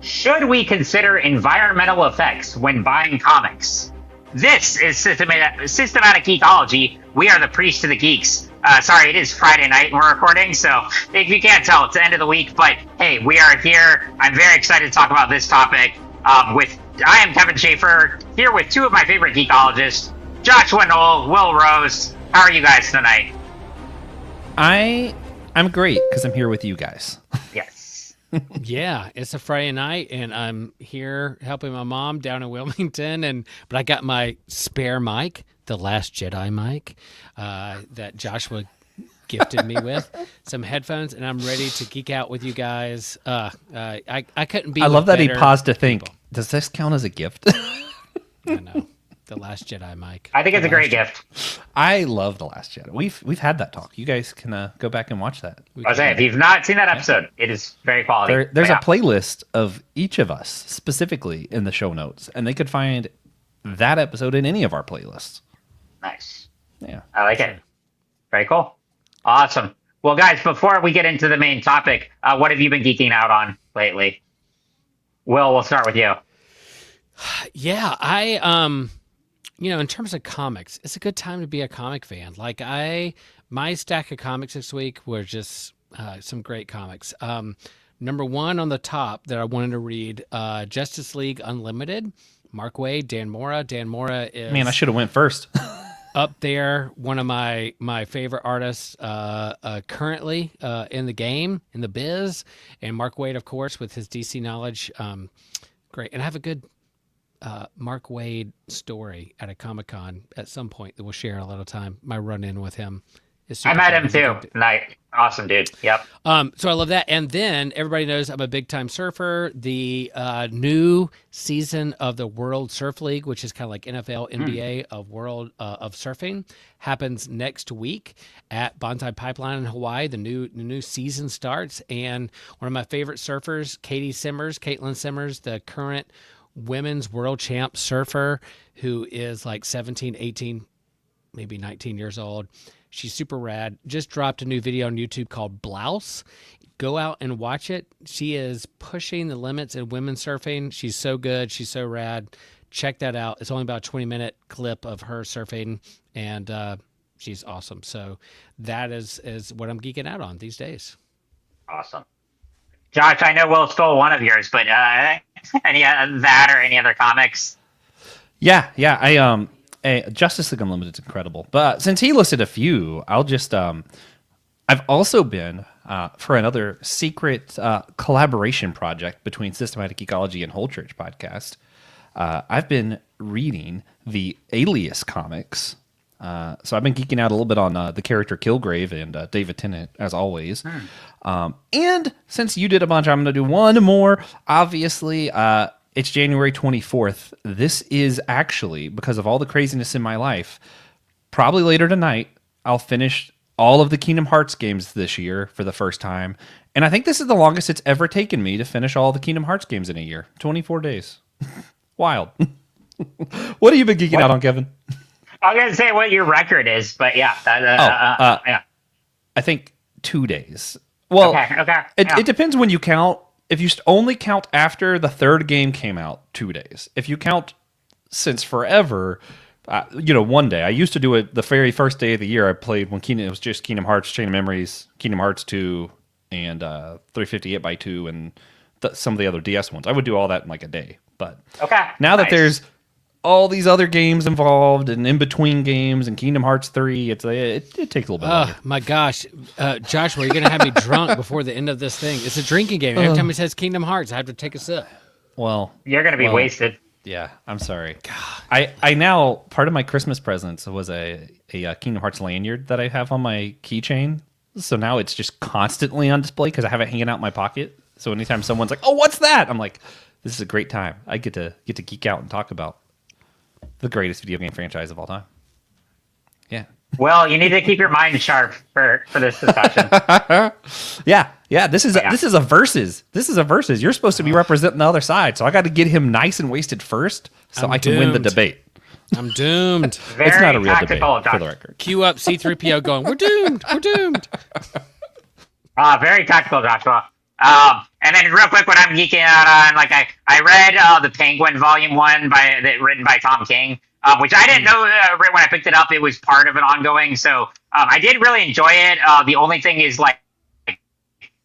Should we consider environmental effects when buying comics? This is Systematic Geekology. We are the priests to the geeks. Sorry, it is Friday night and we're recording, so if you can't tell, it's the end of the week, but hey, we are here. I'm very excited to talk about this topic. I am Kevin Schaefer, here with two of my favorite geekologists, Joshua Knoll, Will Rose. How are you guys tonight? I'm great, because I'm here with you guys. Yes. Yeah, it's a Friday night, and I'm here helping my mom down in Wilmington, but I got my spare mic, the Last Jedi mic, that Joshua gifted me with, some headphones, and I'm ready to geek out with you guys. I couldn't be. I love that he paused to people. think, does this count as a gift? I know. The Last Jedi mic. I think it's a great gift. I love The Last Jedi. We've had that talk. You guys can go back and watch that. I was saying, if you've not seen that episode, it is very quality. There's a playlist of each of us specifically in the show notes, and they could find that episode in any of our playlists. Nice. Yeah. I like it. Very cool. Awesome. Well, guys, before we get into the main topic, what have you been geeking out on lately? Will, we'll start with you. Yeah, in terms of comics, it's a good time to be a comic fan. My stack of comics this week were just some great comics. Number one on the top that I wanted to read, Justice League Unlimited, Mark Waid, Dan Mora. Dan Mora is... Man, I should have went first. up there, one of my favorite artists currently in the game, in the biz. And Mark Waid, of course, with his DC knowledge. Great. And I have a good... Mark Waid story at a Comic-Con at some point that we'll share a little time. My run-in with him is super I met fun. him too. Nice. Awesome dude. Yep. So I love that. And then everybody knows I'm a big-time surfer. The new season of the World Surf League, which is kind of like NFL, NBA of World of Surfing, happens next week at Bonsai Pipeline in Hawaii. The new season starts. And one of my favorite surfers, Caitlin Simmers, the current women's world champ surfer, who is like 17, 18, maybe 19 years old. She's super rad. Just dropped a new video on YouTube called Blouse. Go out and watch it. She is pushing the limits in women's surfing. She's so good. She's so rad. Check that out. It's only about a 20-minute clip of her surfing, and she's awesome. So that is what I'm geeking out on these days. Awesome. Josh, I know Will stole one of yours, but any that or any other comics? Yeah. Justice League Unlimited is incredible. But since he listed a few, I'll just... I've also been, for another secret collaboration project between Systematic Geekology and Whole Church Podcast, I've been reading the Alias comics. So I've been geeking out a little bit on the character Kilgrave and David Tennant, as always. And since you did a bunch, I'm going to do one more. Obviously, it's January 24th. This is actually, because of all the craziness in my life, probably later tonight, I'll finish all of the Kingdom Hearts games this year for the first time. And I think this is the longest it's ever taken me to finish all the Kingdom Hearts games in a year. 24 days. Wild. What have you been geeking out on, Kevin? I was going to say what your record is, but yeah. Yeah. I think 2 days. Well, okay. It depends when you count. If you only count after the third game came out, 2 days. If you count since forever, 1 day. I used to do it the very first day of the year. I played when it was just Kingdom Hearts, Chain of Memories, Kingdom Hearts 2, and 358x2, and some of the other DS ones. I would do all that in like a day. But now that there's all these other games involved and in between games and Kingdom Hearts 3, it takes a little bit longer. Oh, my gosh. Joshua, you're going to have me drunk before the end of this thing. It's a drinking game. Every time it says Kingdom Hearts, I have to take a sip. Well, you're going to be wasted. Yeah, I'm sorry. God. I now, part of my Christmas presents was a Kingdom Hearts lanyard that I have on my keychain. So now it's just constantly on display because I have it hanging out in my pocket. So anytime someone's like, oh, what's that? I'm like, this is a great time. I get to geek out and talk about the greatest video game franchise of all time. Yeah. Well, you need to keep your mind sharp for this discussion. Yeah. This is a versus. This is a versus. You're supposed to be representing the other side, so I got to get him nice and wasted first, so I can win the debate. I'm doomed. It's not a real debate, for the record. Cue up C-3PO going, we're doomed. We're doomed. Very tactical, Joshua. And then real quick, what I'm geeking out on, like I read The Penguin Volume 1 written by Tom King, which I didn't know right when I picked it up. It was part of an ongoing, so I did really enjoy it. The only thing is like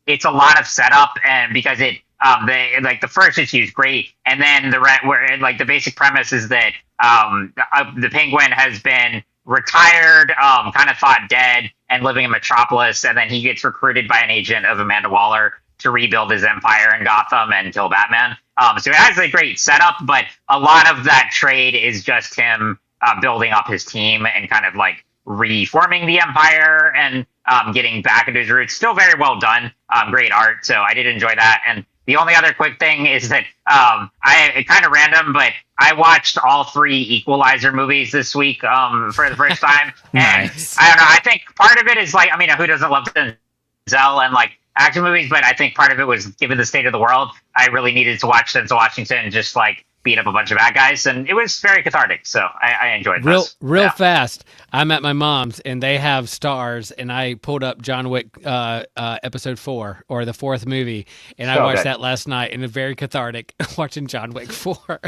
it's a lot of setup, and because the first issue is great, and then the basic premise is that the Penguin has been retired, kind of thought dead, and living in Metropolis, and then he gets recruited by an agent of Amanda Waller to rebuild his empire in Gotham and kill Batman. So it has a great setup, but a lot of that trade is just him building up his team and kind of like reforming the empire and getting back into his roots. Still very well done, great art. So I did enjoy that. And the only other quick thing is that kind of random, but I watched all 3 Equalizer movies this week for the first time. And Nice. I don't know. I think part of it is like, I mean, who doesn't love Denzel and like action movies? But I think part of it was, given the state of the world, I really needed to watch Denzel Washington just like beat up a bunch of bad guys, and it was very cathartic. So I enjoyed this. Real fast. I'm at my mom's and they have Stars, and I pulled up John Wick episode 4, or the 4th movie, and I watched that last night, and it's very cathartic watching John Wick 4.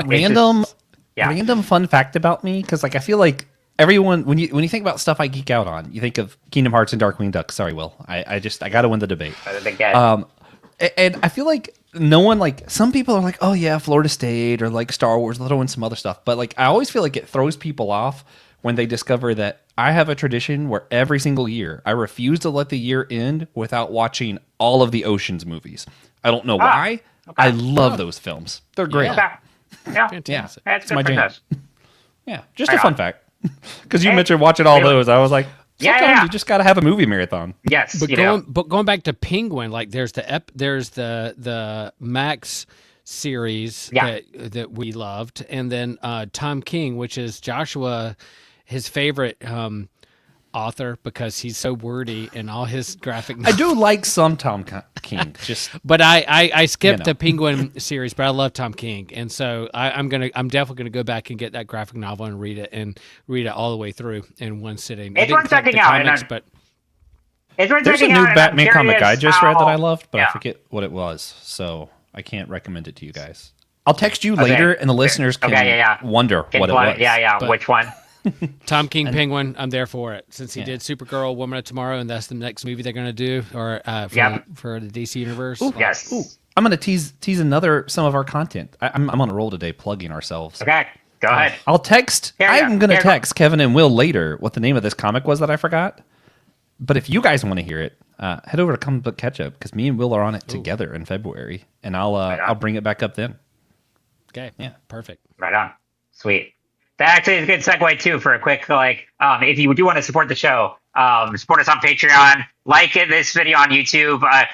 Random fun fact about me, because like I feel like everyone, when you think about stuff I geek out on, you think of Kingdom Hearts and Darkwing Duck. Sorry, Will. I got to win the debate. And I feel like no one, like, some people are like, oh yeah, Florida State or like Star Wars, they'll throw in some other stuff. But like, I always feel like it throws people off when they discover that I have a tradition where every single year I refuse to let the year end without watching all of the Ocean's movies. I don't know why. Okay. I love those films. They're great. Yeah. Fantastic. That's my good jam. for Yeah, just a fun fact. Because you mentioned watching all those, I was like, sometimes you just got to have a movie marathon. Yes, but going back to Penguin, like there's the Max series that we loved, and then Tom King, which is Joshua, his favorite author, because he's so wordy in all his graphic novels. I do like some Tom King, but I skipped the Penguin series, but I love Tom King, and so I'm definitely gonna go back and get that graphic novel and read it all the way through in one sitting. It's worth checking out. There's a new Batman comic I just read that I loved, but I forget what it was, so I can't recommend it to you guys. I'll text you later, and the listeners can wonder what it was. Which one? Tom King Penguin, I'm there for it. Since he did Supergirl, Woman of Tomorrow, and that's the next movie they're going to do, or for the DC universe. Ooh, yes. Ooh. I'm going to tease some of our content. I'm on a roll today, plugging ourselves. Okay, go ahead. I'll text. I'm going to text Kevin and Will later what the name of this comic was that I forgot. But if you guys want to hear it, head over to Comic Book Catch Up, because me and Will are on it together in February, and I'll bring it back up then. Okay. Yeah. Perfect. Right on. Sweet. That actually is a good segue too for a quick if you do want to support the show, support us on Patreon, like this video on YouTube. I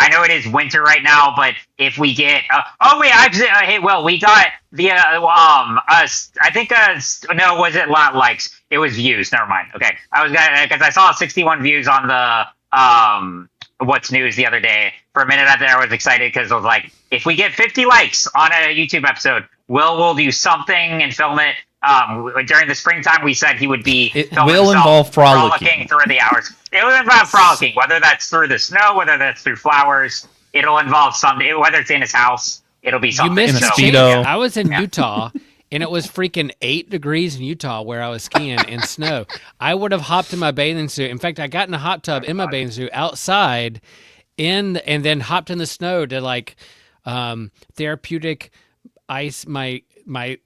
know it is winter right now, but if we get hey, well, we got the was it lot likes? It was views. Never mind. Okay, I was gonna, because I saw 61 views on the What's News the other day. For a minute out there, I was excited because I was like, if we get 50 likes on a YouTube episode, we'll do something and film it. During the springtime, we said he would be. It will involve frolicking through the hours. It will involve frolicking, whether that's through the snow, whether that's through flowers. It'll involve something, whether it's in his house. It'll be something. You missed a Speedo. I was in Utah, and it was freaking 8 degrees in Utah where I was skiing in snow. I would have hopped in my bathing suit. In fact, I got in a hot tub in my bathing suit outside, and then hopped in the snow to therapeutic ice my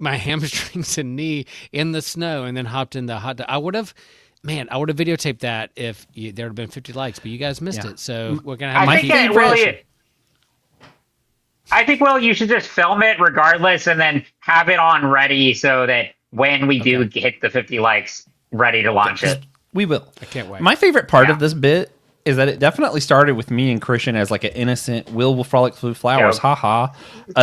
hamstrings and knee in the snow, and then hopped in the hot tub. I would have videotaped that if there would have been 50 likes, but you guys missed it. So we're going to have I think, Will, you should just film it regardless and then have it on ready so that when we do hit the 50 likes, ready to launch it. We will. I can't wait. My favorite part of this bit is that it definitely started with me and Christian as like an innocent will frolic through flowers, haha.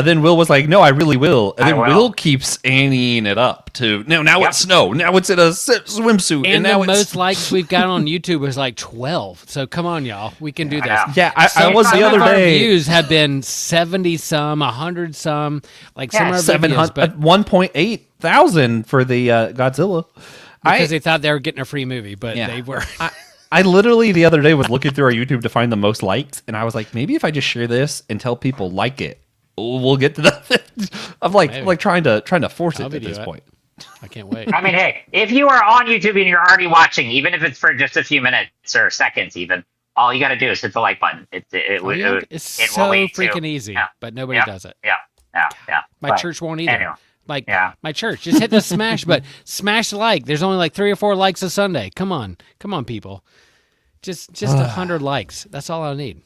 Then Will was like, no, I really will. And then Will keeps anteing it up to now it's snow. Now it's in a swimsuit. And now the most likes we've got on YouTube was like 12. So come on, y'all. We can do this. Yeah, I was the other day. Our views have been 70 some, 100 some, like some of our videos, but 1.8 thousand for the Godzilla. Because they thought they were getting a free movie, but they were. I literally the other day was looking through our YouTube to find the most likes, and I was like, maybe if I just share this and tell people like it, we'll get to the. I'm like trying to force it at this point. I can't wait. I mean, hey, if you are on YouTube and you're already watching, even if it's for just a few minutes or seconds, even all you got to do is hit the like button. It's so freaking easy, but nobody does it. Yeah. My church won't either. Anyway. My church, just hit the smash button. Smash the like. There's only like 3 or 4 likes a Sunday. Come on, people. Just 100 likes. That's all I need.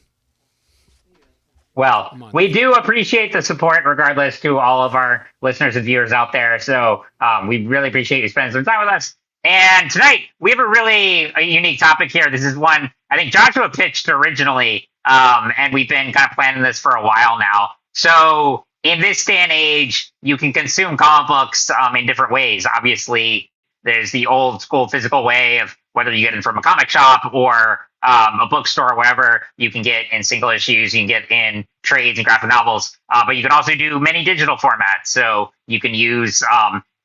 Well, we do appreciate the support, regardless, to all of our listeners and viewers out there. So we really appreciate you spending some time with us. And tonight, we have a unique topic here. This is one I think Joshua pitched originally, and we've been kind of planning this for a while now. So in this day and age, you can consume comic books in different ways. Obviously, there's the old school physical way of whether you get it from a comic shop or a bookstore or whatever. You can get in single issues, you can get in trades and graphic novels, but you can also do many digital formats. So you can use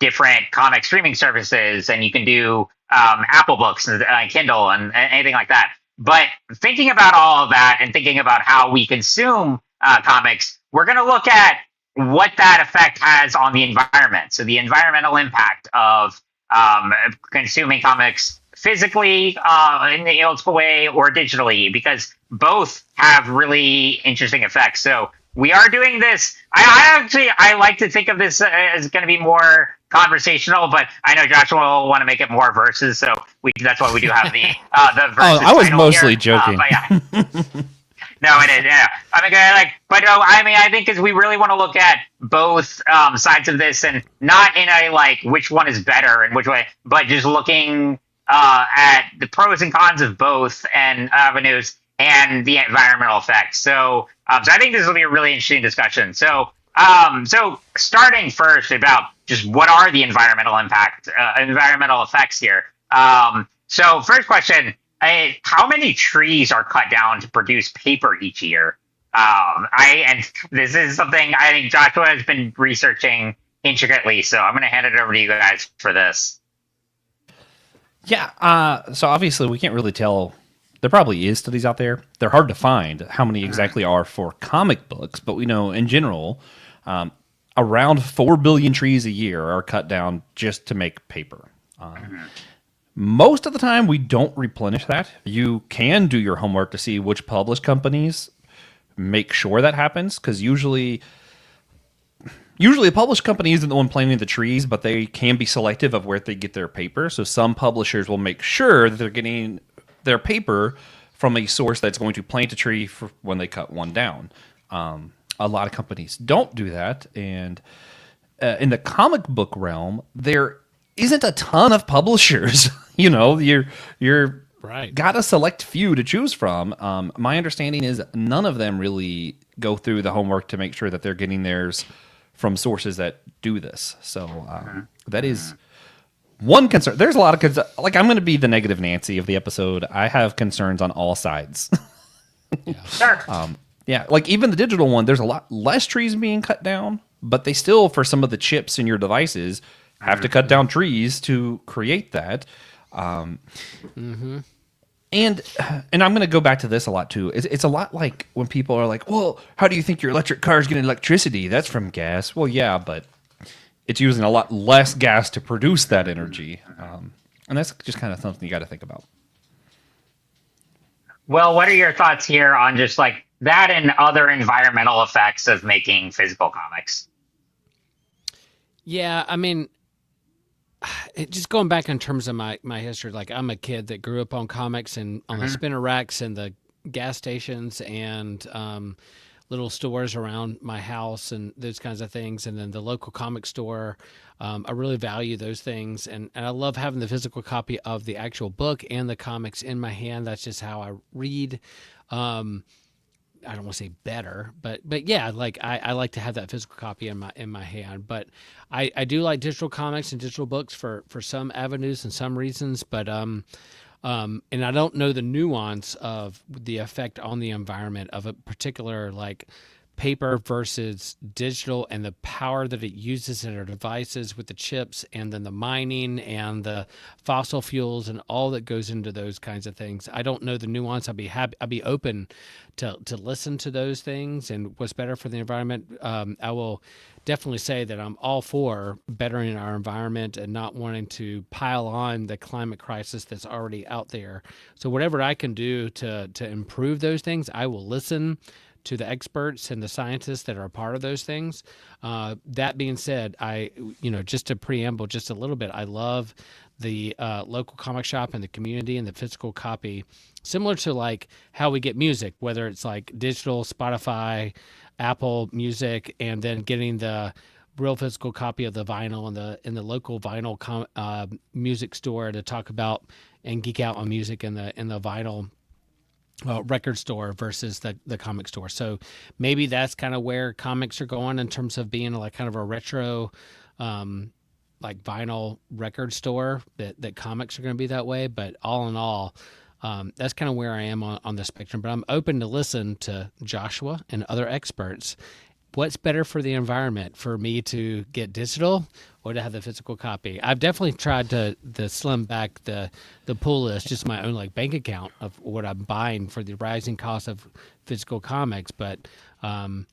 different comic streaming services, and you can do Apple Books and Kindle and anything like that. But thinking about all of that and thinking about how we consume comics, we're going to look at what that effect has on the environment. So the environmental impact of consuming comics physically in the old school way or digitally, because both have really interesting effects. So we are doing this. I like to think of this as going to be more conversational, but I know Joshua will want to make it more verses, so that's why we do have the verses. I was mostly joking. No, it is. Yeah, I mean, I think because we really want to look at both sides of this, and not in a which one is better and which way, but just looking at the pros and cons of both and avenues and the environmental effects. So I think this will be a really interesting discussion. So starting first about just what are the environmental effects here. So first question. How many trees are cut down to produce paper each year? And this is something I think Joshua has been researching intricately, so I'm going to hand it over to you guys for this. Yeah, so obviously we can't really tell. There probably is studies out there. They're hard to find how many exactly are for comic books, but we know in general around 4 billion trees a year are cut down just to make paper. Most of the time, we don't replenish that. You can do your homework to see which published companies make sure that happens, because usually a published company isn't the one planting the trees, but they can be selective of where they get their paper. So some publishers will make sure that they're getting their paper from a source that's going to plant a tree for when they cut one down. A lot of companies don't do that, and in the comic book realm, there isn't a ton of publishers. You're right. Got a select few to choose from. My understanding is none of them really go through the homework to make sure that they're getting theirs from sources that do this. So that is one concern. There's a lot of concerns. I'm going to be the negative Nancy of the episode. I have concerns on all sides. Sure. Even the digital one, there's a lot less trees being cut down, but they still, for some of the chips in your devices, have to cut down trees to create that. And I'm going to go back to this a lot too. It's a lot like when people are like, well, how do you think your electric car is getting electricity? That's from gas. Well, yeah, but it's using a lot less gas to produce that energy. And that's just kind of something you got to think about. Well, what are your thoughts here on just that and other environmental effects of making physical comics? Yeah, I mean, just going back in terms of my history, I'm a kid that grew up on comics and on the spinner racks and the gas stations and little stores around my house and those kinds of things. And then the local comic store. I really value those things. And I love having the physical copy of the actual book and the comics in my hand. That's just how I read. I don't want to say better, but yeah, I like to have that physical copy in my hand. But I do like digital comics and digital books for some avenues and some reasons. But and I don't know the nuance of the effect on the environment of a particular paper versus digital and the power that it uses in our devices with the chips and then the mining and the fossil fuels and all that goes into those kinds of things. I don't know the nuance. I'd be open to listen to those things and what's better for the environment. I will definitely say that I'm all for bettering our environment and not wanting to pile on the climate crisis that's already out there. So whatever I can do to improve those things, I will listen to the experts and the scientists that are a part of those things. That being said, just to preamble just a little bit, I love the local comic shop and the community and the physical copy, similar to like how we get music, whether it's like digital, Spotify, Apple Music, and then getting the real physical copy of the vinyl in the local vinyl music store to talk about and geek out on music in the vinyl record store versus the comic store. So maybe that's kind of where comics are going in terms of being like kind of a retro like vinyl record store, that comics are going to be that way. But all in all, that's kind of where I am on the spectrum. But I'm open to listen to Joshua and other experts. What's better for the environment, for me to get digital or to have the physical copy? I've definitely tried to slim back the pull list, just my own like bank account of what I'm buying for the rising cost of physical comics. But I'm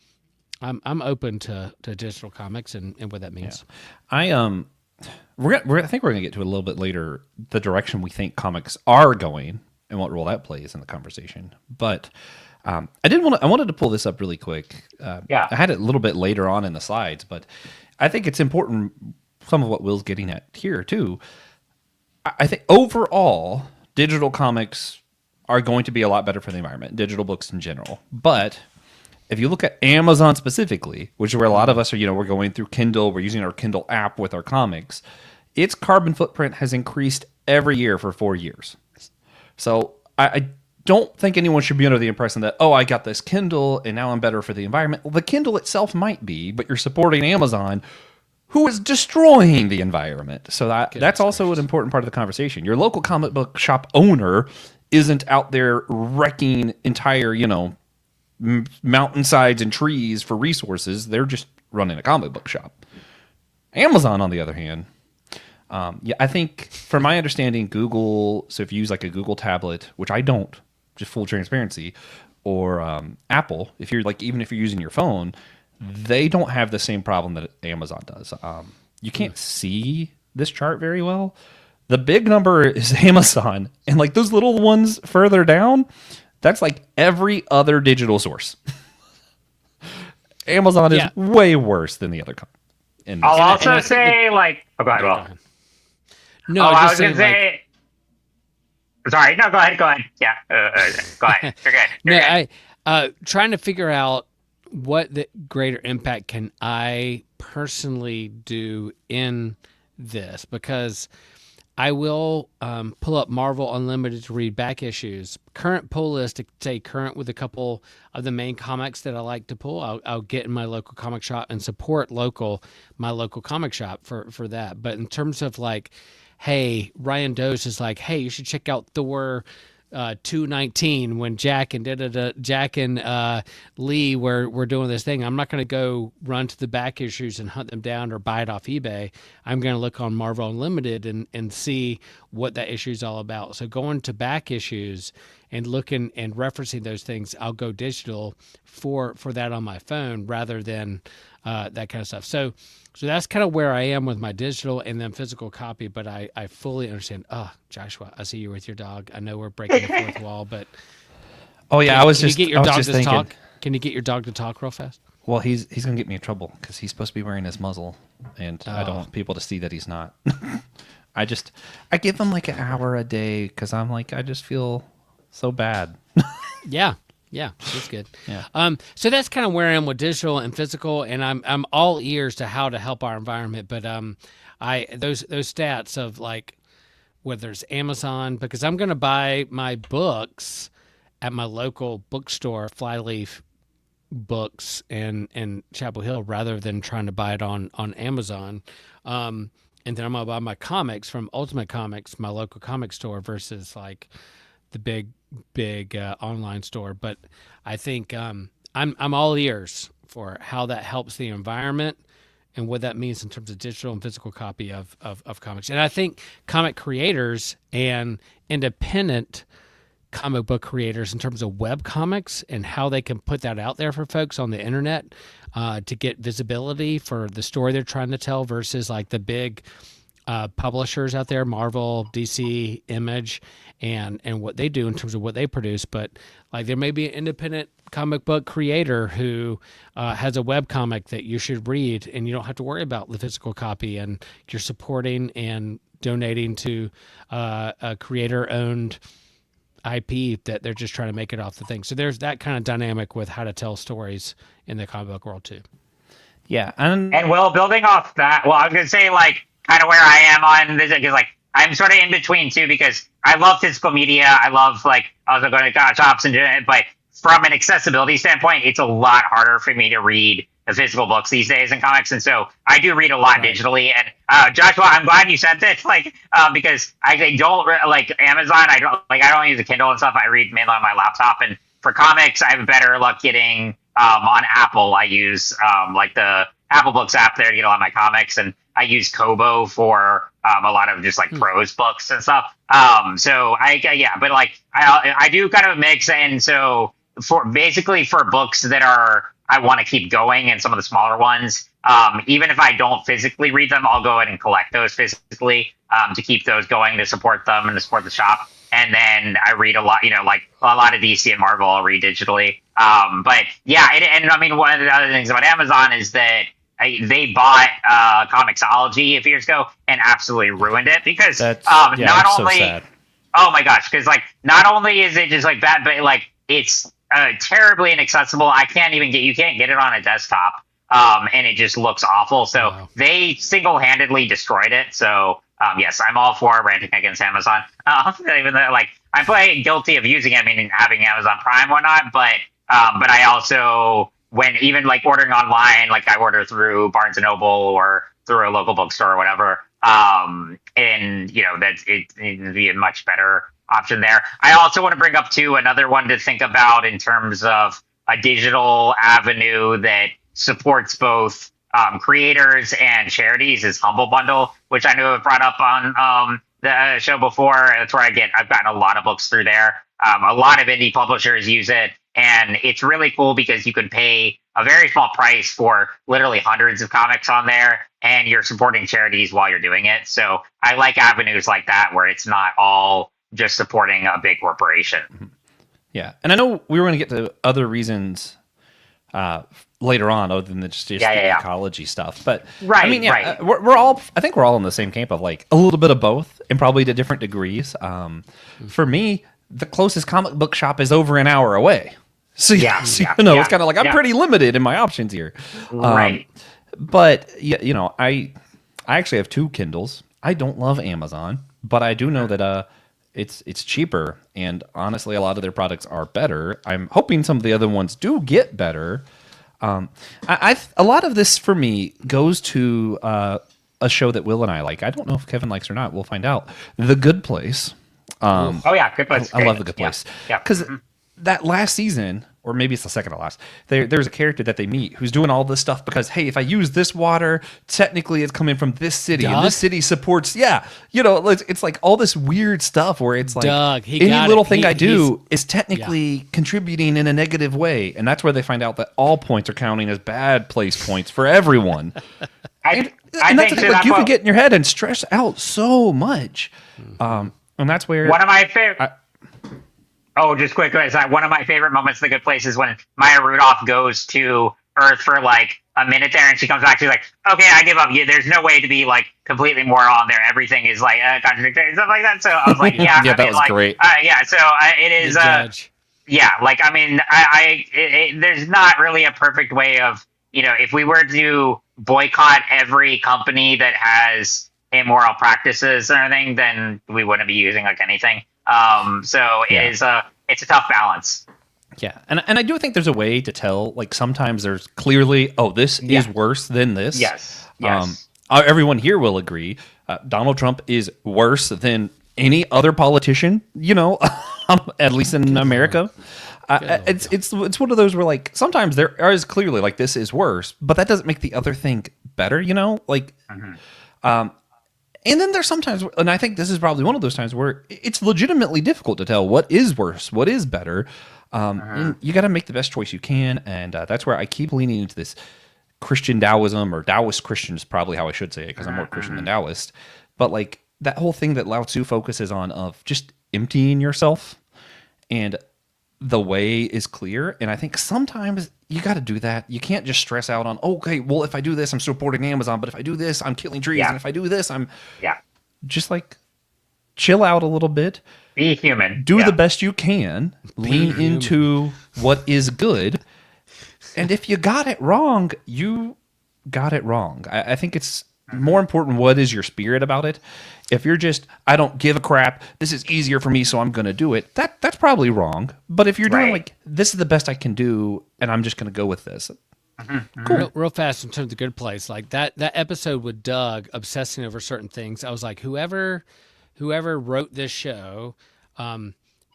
open to digital comics and what that means. Yeah. I think we're gonna get to it a little bit later, the direction we think comics are going and what role that plays in the conversation. But I wanted to pull this up really quick. Yeah. I had it a little bit later on in the slides, but I think it's important. Some of what Will's getting at here too. I think overall, digital comics are going to be a lot better for the environment. Digital books in general, but if you look at Amazon specifically, which is where a lot of us are, we're going through Kindle, we're using our Kindle app with our comics, its carbon footprint has increased every year for 4 years. So I don't think anyone should be under the impression that, I got this Kindle and now I'm better for the environment. Well, the Kindle itself might be, but you're supporting Amazon, who is destroying the environment. So that's also an important part of the conversation. Your local comic book shop owner isn't out there wrecking entire, mountainsides and trees for resources. They're just running a comic book shop. Amazon, on the other hand, I think from my understanding, Google, so if you use like a Google tablet, which I don't, just full transparency, or Apple, if you're like, even if you're using your phone, they don't have the same problem that Amazon does. You can't see this chart very well. The big number is Amazon, and like those little ones further down, that's like every other digital source. Amazon is way worse than the other. I'll also say, like, go ahead, Will. No, I was going to say. Sorry, no, go ahead. Yeah, go ahead. You're good. Trying to figure out what the greater impact can I personally do in this, because I will pull up Marvel Unlimited to read back issues. Current pull list to stay current with a couple of the main comics that I like to pull. I'll get in my local comic shop and support my local comic shop for that. But in terms of like, hey, Ryan Dose is like, hey, you should check out Thor 219 when Jack and Lee were doing this thing. I'm not going to go run to the back issues and hunt them down or buy it off eBay. I'm going to look on Marvel Unlimited and see what that issue is all about. So going to back issues and looking and referencing those things, I'll go digital for that on my phone rather than that kind of stuff. So that's kind of where I am with my digital and then physical copy, but I fully understand. Joshua, I see you with your dog. I know we're breaking the fourth wall, but can you get your dog to talk? Can you get your dog to talk real fast? Well, he's going to get me in trouble because he's supposed to be wearing his muzzle, and I don't want people to see that he's not. I give him like an hour a day because I'm like, I just feel so bad. Yeah, that's good. Yeah. So that's kind of where I am with digital and physical, and I'm all ears to how to help our environment. But those stats of like whether it's Amazon, because I'm going to buy my books at my local bookstore, Flyleaf Books in Chapel Hill, rather than trying to buy it on Amazon. And then I'm going to buy my comics from Ultimate Comics, my local comic store, versus like the big online store. But I think I'm all ears for how that helps the environment and what that means in terms of digital and physical copy of comics. And I think comic creators and independent comic book creators in terms of web comics and how they can put that out there for folks on the internet to get visibility for the story they're trying to tell versus like the big publishers out there, Marvel, DC, Image, and what they do in terms of what they produce. But like there may be an independent comic book creator who has a web comic that you should read, and you don't have to worry about the physical copy, and you're supporting and donating to a creator-owned IP that they're just trying to make it off the thing. So there's that kind of dynamic with how to tell stories in the comic book world too. Yeah, and well, building off that, well, I was gonna say like kind of where I am on this because like I'm sort of in between too because I love physical media. I love like also going to shops and doing it, but from an accessibility standpoint, it's a lot harder for me to read the physical books these days in comics, and so I do read a lot digitally. And Joshua, I'm glad you said this, like because I don't like Amazon. I don't use a Kindle and stuff. I read mainly on my laptop, and for comics, I have better luck getting on Apple. I use like the Apple Books app there to get a lot of my comics, and I use Kobo for a lot of just like prose books and stuff. So but like I do kind of a mix, and so for books that I want to keep going and some of the smaller ones, even if I don't physically read them, I'll go ahead and collect those physically to keep those going, to support them and to support the shop. And then I read a lot, like a lot of DC and Marvel I'll read digitally. But yeah, and I mean, one of the other things about Amazon is that they bought Comixology a few years ago and absolutely ruined it because not only, so sad. Oh my gosh, because like not only is it just like bad, but like it's terribly inaccessible. You can't get it on a desktop, and it just looks awful. So they single-handedly destroyed it. So yes, I'm all for ranting against Amazon. Even though like I'm probably guilty of using it, I mean having Amazon Prime or not, but I also when even like ordering online, like I order through Barnes and Noble or through a local bookstore or whatever, and that's it'd be a much better option there. I also want to bring up too another one to think about in terms of a digital avenue that supports both creators and charities is Humble Bundle, which I know I've brought up on the show before. That's where I've gotten a lot of books through there. A lot of indie publishers use it, and it's really cool because you can pay a very small price for literally hundreds of comics on there, and you're supporting charities while you're doing it. So I like avenues like that where it's not all just supporting a big corporation. Yeah, and I know we were going to get to other reasons later on, other than just the ecology stuff. But right, I mean, we're all. I think we're all in the same camp of like a little bit of both, and probably to different degrees. For me, the closest comic book shop is over an hour away. So it's kind of like I'm pretty limited in my options here. Right. But I actually have 2 Kindles. I don't love Amazon, but I do know that it's cheaper, and honestly, a lot of their products are better. I'm hoping some of the other ones do get better. A lot of this for me goes to a show that Will and I like. I don't know if Kevin likes or not. We'll find out. The Good Place. Good Place. I love The Good Place. Yeah. Because that last season, or maybe it's the second to last, there's a character that they meet who's doing all this stuff because, hey, if I use this water, technically it's coming from this city, and this city supports, it's like all this weird stuff where it's like any little thing I do is technically contributing in a negative way, and that's where they find out that all points are counting as bad place points for everyone. And that's the thing, like, you can get in your head and stress out so much, and that's where one of my favorite. Just quick. One of my favorite moments in The Good Place is when Maya Rudolph goes to Earth for like a minute there, and she comes back. She's like, "Okay, I give up. There's no way to be like completely moral on there. Everything is like contradictory and stuff like that." So I was like, "Yeah, that was great." So it is. Like I mean, there's not really a perfect way of if we were to boycott every company that has immoral practices or anything, then we wouldn't be using like anything. It's a tough balance. Yeah, and I do think there's a way to tell. Like sometimes there's clearly, this is worse than this. Yes. Everyone here will agree. Donald Trump is worse than any other politician. At least in America. It's one of those where like sometimes there is clearly like this is worse, but that doesn't make the other thing better, you know? Like, and then there's sometimes, and I think this is probably one of those times where it's legitimately difficult to tell what is worse, what is better. And you got to make the best choice you can, and that's where I keep leaning into this Christian Taoism, or Taoist Christian is probably how I should say it, because I'm more Christian than Taoist. But like that whole thing that Lao Tzu focuses on of just emptying yourself, and the way is clear. And I think sometimes you got to do that. You can't just stress out on, okay, well, if I do this, I'm supporting Amazon, but if I do this, I'm killing trees, and if I do this, I'm just like chill out a little bit. Be human. Do the best you can. Lean into what is good. And if you got it wrong, you got it wrong. I think it's more important what is your spirit about it. If you're just, I don't give a crap, this is easier for me, so I'm going to do it, that's probably wrong. But if you're doing like, this is the best I can do, and I'm just going to go with this. Cool. Real fast in terms of Good Place, like that episode with Doug obsessing over certain things, I was like, whoever wrote this show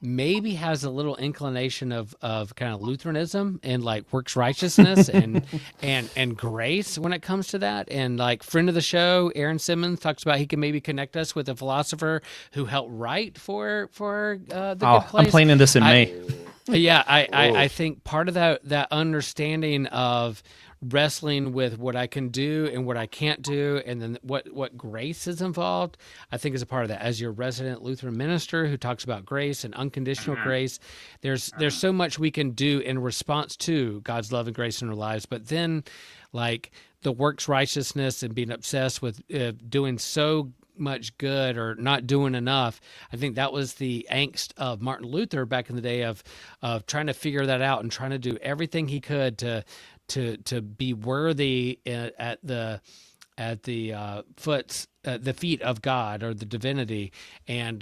maybe has a little inclination of kind of Lutheranism and like works righteousness and grace when it comes to that. And like friend of the show, Aaron Simmons, talks about he can maybe connect us with a philosopher who helped write for the Good Place. I'm planning this in May. I think part of that understanding of wrestling with what I can do and what I can't do, and then what grace is involved, I think is a part of that. As your resident Lutheran minister who talks about grace and unconditional grace, there's so much we can do in response to God's love and grace in our lives. But then, like the works righteousness and being obsessed with doing so much good or not doing enough, I think that was the angst of Martin Luther back in the day of trying to figure that out and trying to do everything he could to be worthy at the feet of God or the divinity, and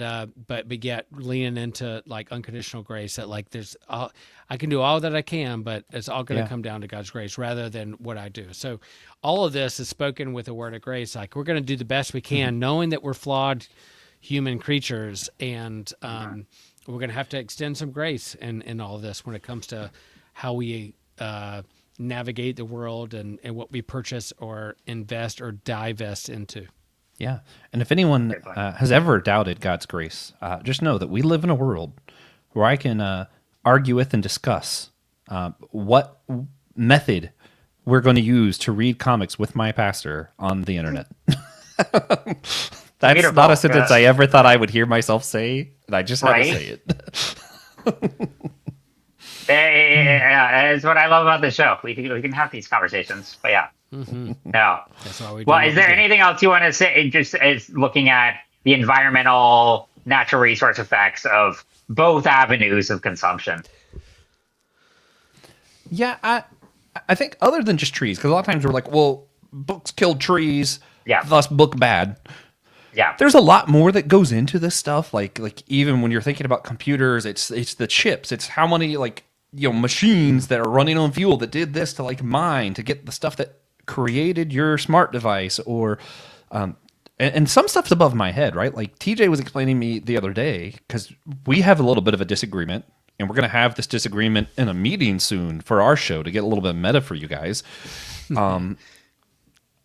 but yet leaning into like unconditional grace, that like I can do all that I can, but it's all going to come down to God's grace rather than what I do. So all of this is spoken with a word of grace. Like we're going to do the best we can, knowing that we're flawed human creatures, and we're going to have to extend some grace in all of this when it comes to how we navigate the world and what we purchase or invest or divest into. Yeah. And if anyone has ever doubted God's grace, just know that we live in a world where I can argue with and discuss what method we're going to use to read comics with my pastor on the internet. That's not a sentence I ever thought I would hear myself say, and I just had to say it. Yeah, it's what I love about the show. We can have these conversations, but no. That's why we do. Well, is there anything else you want to say? Just as looking at the environmental, natural resource effects of both avenues of consumption. Yeah, I think other than just trees, because a lot of times we're like, well, books killed trees, thus book bad. Yeah, there's a lot more that goes into this stuff. Like even when you're thinking about computers, it's the chips. It's how many machines that are running on fuel that did this to like mine to get the stuff that created your smart device, or and some stuff's above my head, right? Like TJ was explaining to me the other day, because we have a little bit of a disagreement, and we're going to have this disagreement in a meeting soon for our show to get a little bit meta for you guys,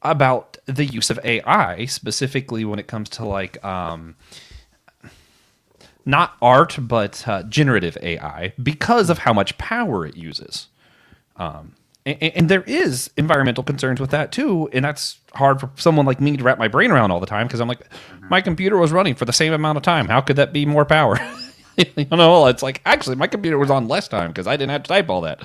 about the use of AI, specifically when it comes to like not art, but generative AI, because of how much power it uses. And there is environmental concerns with that too, and that's hard for someone like me to wrap my brain around all the time, because I'm like, my computer was running for the same amount of time. How could that be more power? It's like, actually, my computer was on less time because I didn't have to type all that.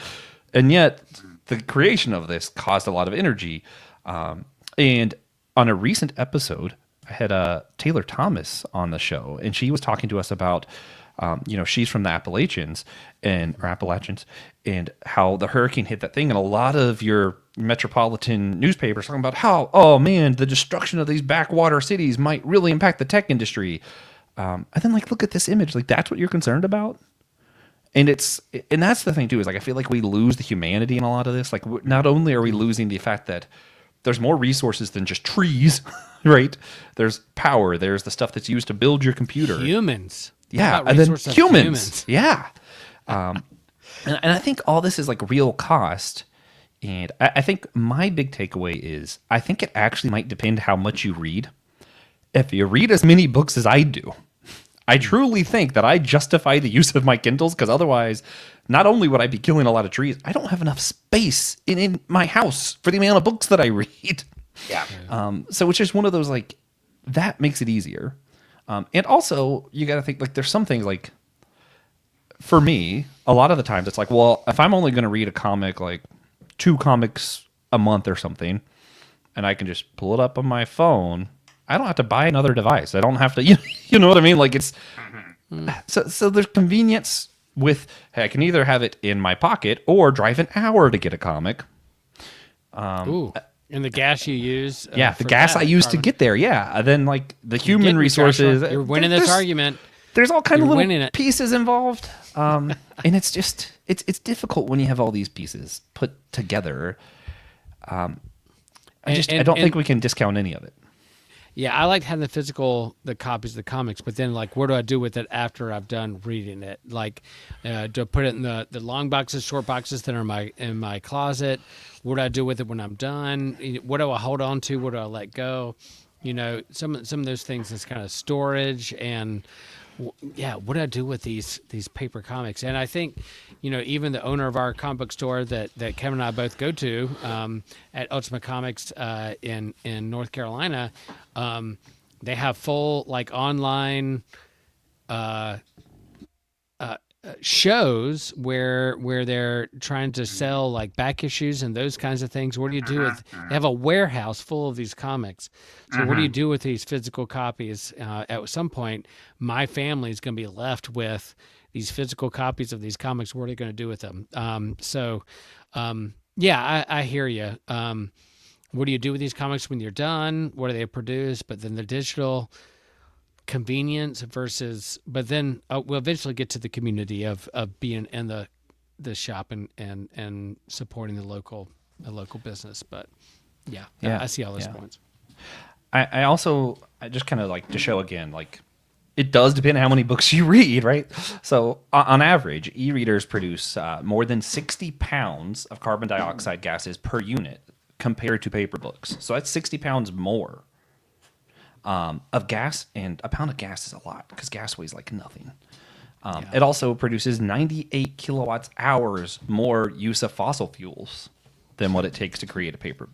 And yet, the creation of this caused a lot of energy. And on a recent episode, I had Taylor Thomas on the show, and she was talking to us about, she's from the Appalachians, and how the hurricane hit that thing, and a lot of your metropolitan newspapers talking about how, oh man, the destruction of these backwater cities might really impact the tech industry. And then look at this image, that's what you're concerned about. And that's the thing too, is I feel like we lose the humanity in a lot of this. Not only are we losing the fact that there's more resources than just trees, right? There's power. There's the stuff that's used to build your computer. Humans. Yeah, and then humans. Yeah. And I think all this is like real cost. And I think my big takeaway is I think it actually might depend how much you read. If you read as many books as I do, I truly think that I justify the use of my Kindles, because otherwise, not only would I be killing a lot of trees, I don't have enough space in my house for the amount of books that I read. Yeah. So it's just one of those, like, that makes it easier. And also, you got to think, like, there's some things, like, for me, a lot of the times it's like, well, if I'm only going to read a comic, like 2 comics a month or something, and I can just pull it up on my phone, I don't have to buy another device. I don't have to, you know what I mean? Like, it's, so there's convenience with, hey, I can either have it in my pocket or drive an hour to get a comic. Ooh. And the gas you use. Yeah, the gas I use to get there. Yeah. And then, like, the human resources. You're winning this argument. There's all kinds of You're little pieces involved. And it's just, it's difficult when you have all these pieces put together. I don't think we can discount any of it. Yeah, I like having the copies of the comics, but then, like, what do I do with it after I've done reading it? Like, do I put it in the long boxes, short boxes that are in my closet? What do I do with it when I'm done? What do I hold on to? What do I let go? Some of those things is kind of storage, and what do I do with these paper comics? And I think, even the owner of our comic book store that Kevin and I both go to at Ultimate Comics in North Carolina, they have full, like, online shows where they're trying to sell, like, back issues and those kinds of things. What do you do with? They have a warehouse full of these comics. So what do you do with these physical copies? At some point, my family is going to be left with these physical copies of these comics. What are they going to do with them? I hear you. What do you do with these comics when you're done? What do they produce? But then the digital convenience versus, but then we'll eventually get to the community of being in the shop and supporting the local business. But I see all those points. I just kind of like to show again, like, it does depend on how many books you read, right? So on average, e-readers produce more than 60 pounds of carbon dioxide gases per unit compared to paper books. So that's 60 pounds more of gas, and a pound of gas is a lot because gas weighs like nothing. It also produces 98 kilowatt hours more use of fossil fuels than what it takes to create a paper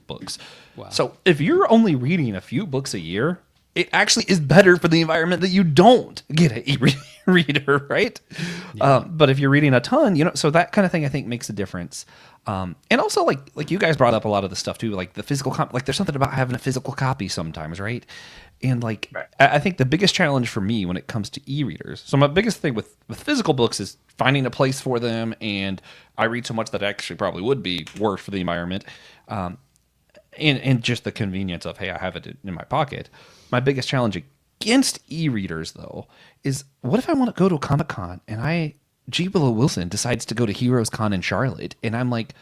books. Wow. So if you're only reading a few books a year, it actually is better for the environment that you don't get an e-reader, right? Yeah. But if you're reading a ton, so that kind of thing I think makes a difference. And also, like you guys brought up a lot of the stuff too, like the physical like there's something about having a physical copy sometimes, right? And like, right. I think the biggest challenge for me when it comes to e-readers, so my biggest thing with physical books is finding a place for them, and I read so much that actually probably would be worse for the environment, and just the convenience of, hey, I have it in my pocket. My biggest challenge against e-readers, though, is what if I want to go to a Comic-Con and G. Willow Wilson decides to go to Heroes Con in Charlotte, and I'm like,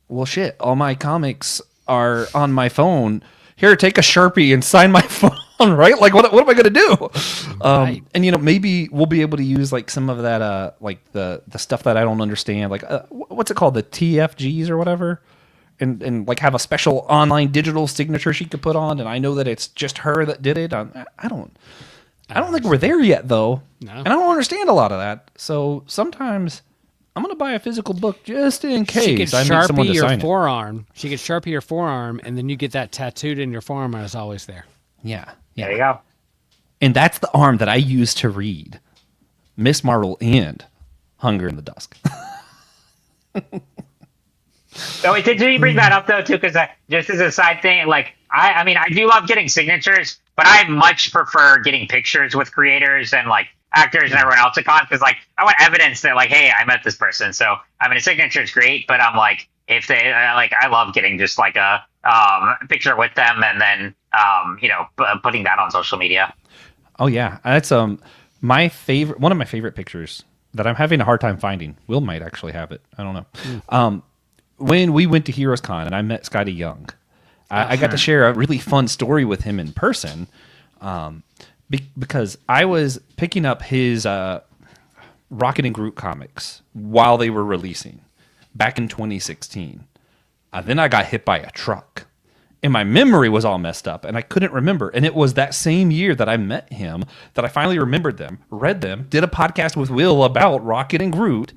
well, shit, all my comics are on my phone. Here, take a Sharpie and sign my phone, right? Like, what am I going to do? Right. And, maybe we'll be able to use, like, some of that, like, the stuff that I don't understand. Like, what's it called? The TFGs or whatever? And like, have a special online digital signature she could put on, and I know that it's just her that did it. I don't think we're there yet, though. No. And I don't understand a lot of that. So sometimes I'm going to buy a physical book just in case. She could Sharpie your forearm. She could Sharpie your forearm, and then you get that tattooed in your forearm, and it's always there. Yeah. There you go. And that's the arm that I use to read Miss Marvel and Hunger in the Dusk. So did you bring that up, though, too? Because just as a side thing, like, I mean, I do love getting signatures, but I much prefer getting pictures with creators and, like, actors and everyone else at con, because, like, I want evidence that, like, hey, I met this person. So, I mean, a signature is great, but I'm like, if they, like, I love getting just, like, a picture with them and then, putting that on social media. Oh, yeah. That's one of my favorite pictures that I'm having a hard time finding. Will might actually have it. I don't know. When we went to Heroes Con and I met Scotty Young, I got to share a really fun story with him in person, because I was picking up his Rocket and Groot comics while they were releasing back in 2016. Then I got hit by a truck. And my memory was all messed up, and I couldn't remember. And it was that same year that I met him that I finally remembered them, read them, did a podcast with Will about Rocket and Groot.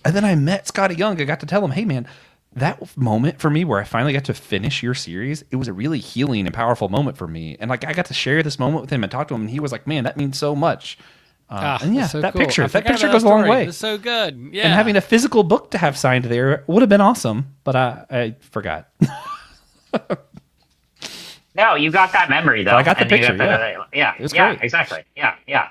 And then I met Scotty Young. I got to tell him, hey, man, that moment for me where I finally got to finish your series, it was a really healing and powerful moment for me. And like I got to share this moment with him and talk to him, and he was like, man, that means so much. And yeah, so that cool. picture That goes a long way. It's so good. Yeah. And having a physical book to have signed there would have been awesome, but I forgot. No, you got that memory though. I got the and you picture. Yeah, It was yeah, great. exactly. Yeah.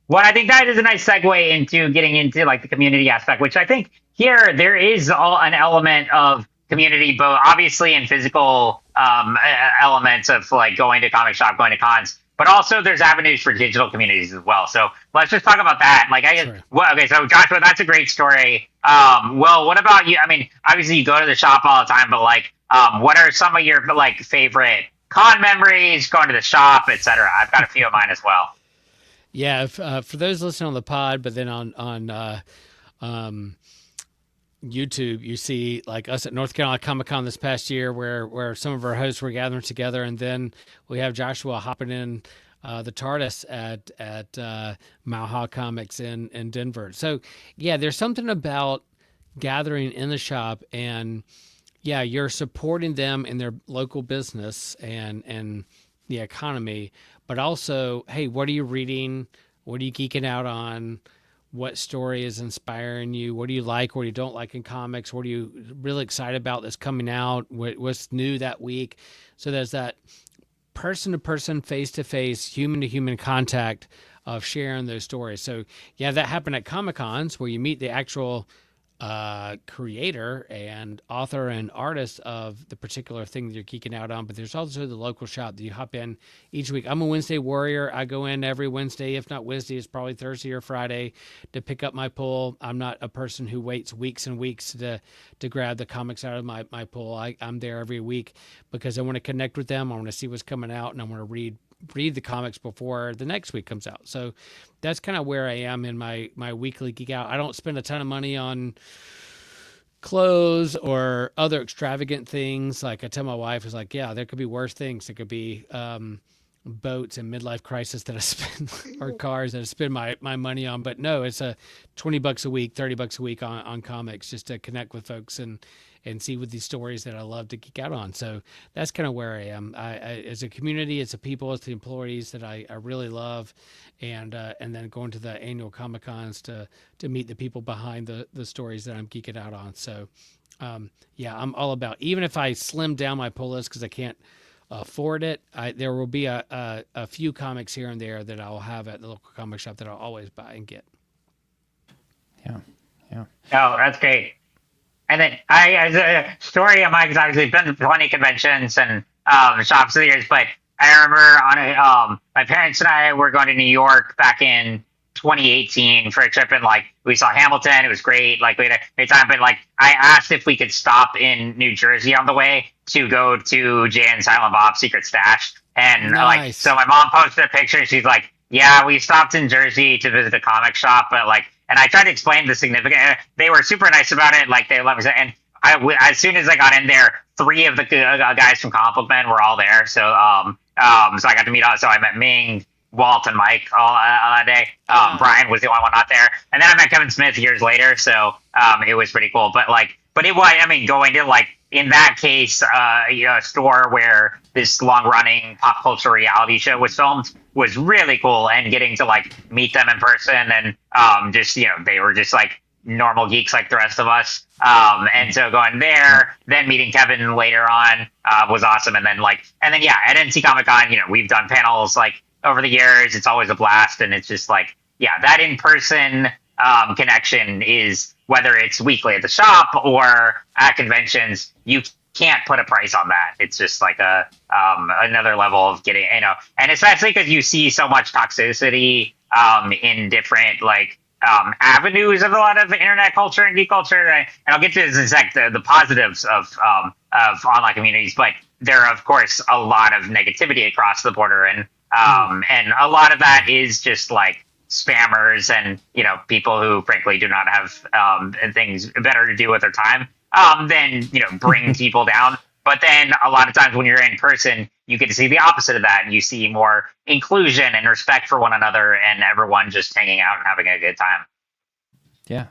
Well, I think that is a nice segue into getting into like the community aspect, which I think here there is an element of community, both obviously in physical elements of like going to comic shop, going to cons, but also there's avenues for digital communities as well. So let's just talk about that. Like Sure. okay, so Joshua, that's a great story. Well, what about you? I mean, obviously you go to the shop all the time, but like, what are some of your like favorite con memories, going to the shop, etc.? I've got a few of mine as well. Yeah, for those listening on the pod, but then on YouTube, you see like us at North Carolina Comic Con this past year, where some of our hosts were gathering together, and then we have Joshua hopping in the TARDIS at Malha Comics in Denver. So yeah, there's something about gathering in the shop, and yeah, you're supporting them in their local business and the economy, but also, hey, what are you reading? What are you geeking out on? What story is inspiring you? What do you like? What do you don't like in comics? What are you really excited about that's coming out? What's new that week? So there's that person-to-person, face-to-face, human-to-human contact of sharing those stories. So yeah, that happened at Comic-Cons where you meet the actual creator and author and artist of the particular thing that you're geeking out on, but there's also the local shop that you hop in each week. I'm a Wednesday warrior. I go in every Wednesday. If not Wednesday, it's probably Thursday or Friday to pick up my pull. I'm not a person who waits weeks and weeks to grab the comics out of my pull. I'm there every week because I want to connect with them. I want to see what's coming out, and I want to read the comics before the next week comes out. So that's kind of where I am in my weekly geek out. I don't spend a ton of money on clothes or other extravagant things. Like I tell my wife, is like, yeah, there could be worse things. There could be boats and midlife crisis that I spend or cars that I spend my money on. But no, it's a $20 a week, $30 a week on comics just to connect with folks and see with these stories that I love to geek out on. So that's kind of where I am. I as a community, it's the people, it's the employees that I really love, and then going to the annual Comic Cons to meet the people behind the stories that I'm geeking out on. So yeah, I'm all about, even if I slim down my pull list because I can't afford it, there will be a few comics here and there that I'll have at the local comic shop that I'll always buy and get. Yeah. Oh, that's great. And then as a story of mine, because I've been to plenty of conventions and shops for the years, but I remember on my parents and I were going to New York back in 2018 for a trip, and like we saw Hamilton. It was great. Like we had a great time, but like I asked if we could stop in New Jersey on the way to go to Jay and Silent Bob's Secret Stash, and like so my mom posted a picture. She's like, "Yeah, we stopped in Jersey to visit the comic shop, but like." And I tried to explain the significance. They were super nice about it. Like they let me say, and as soon as I got in there, 3 of the guys from Comic Men were all there. So so I got to meet. So I met Ming, Walt, and Mike all that day. Brian was the only one not there, and then I met Kevin Smith years later. So it was pretty cool. But it was. I mean, going to like in that case, a store where this long-running pop culture reality show was filmed was really cool, and getting to like meet them in person and just they were just like normal geeks like the rest of us. And so going there, then meeting Kevin later on was awesome. And then yeah, at NC Comic Con, we've done panels like over the years. It's always a blast, and it's just like that in-person connection is, whether it's weekly at the shop or at conventions, you can't put a price on that. It's just like another level of getting, and especially because you see so much toxicity in different avenues of a lot of internet culture and geek culture. And I'll get to this in a sec, the positives of online communities, but there are of course a lot of negativity across the border, and a lot of that is just like spammers and people who frankly do not have things better to do with their time, then bring people down. But then a lot of times when you're in person, you get to see the opposite of that, and you see more inclusion and respect for one another, and everyone just hanging out and having a good time. Yeah.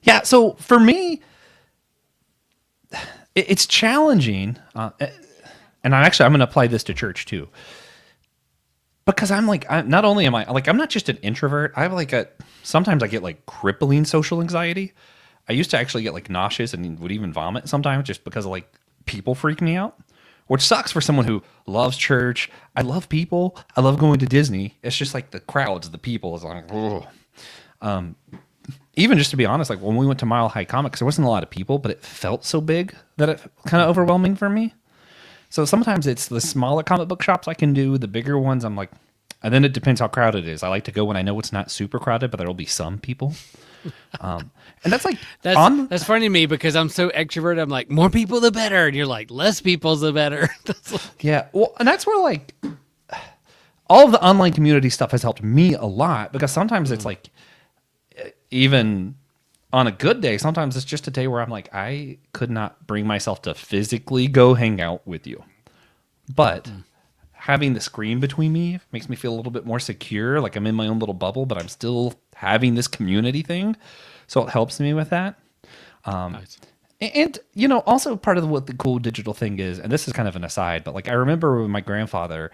Yeah. So for me, it's challenging, and I'm going to apply this to church too, because I'm not only am I I'm not just an introvert. I have sometimes I get crippling social anxiety. I used to actually get nauseous and would even vomit sometimes just because of people freak me out, which sucks for someone who loves church. I love people. I love going to Disney. It's just the crowds, the people is even just to be honest, when we went to Mile High Comics, there wasn't a lot of people, but it felt so big that it kind of overwhelming for me. So sometimes it's the smaller comic book shops I can do. The bigger ones, I'm and then it depends how crowded it is. I like to go when I know it's not super crowded, but there'll be some people. And that's that's funny to me because I'm so extroverted. I'm more people the better, and you're less people the better. Yeah, well, and that's where all of the online community stuff has helped me a lot, because sometimes it's even on a good day, sometimes it's just a day where I'm I could not bring myself to physically go hang out with you, but having the screen between me makes me feel a little bit more secure. I'm in my own little bubble, but I'm still having this community thing. So it helps me with that. Nice. And, also part of what the cool digital thing is, and this is kind of an aside, but I remember when my grandfather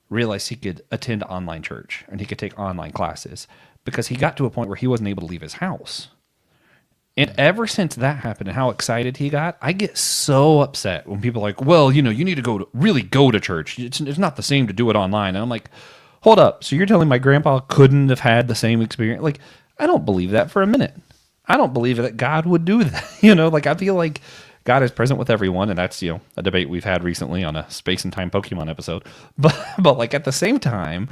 realized he could attend online church and he could take online classes, because he got to a point where he wasn't able to leave his house. And ever since that happened and how excited he got, I get so upset when people are well, you need to really go to church. It's not the same to do it online. And I'm hold up. So you're telling my grandpa couldn't have had the same experience? I don't believe that for a minute. I don't believe that God would do that. I feel like God is present with everyone. And that's, a debate we've had recently on a Space and Time Pokemon episode. But at the same time,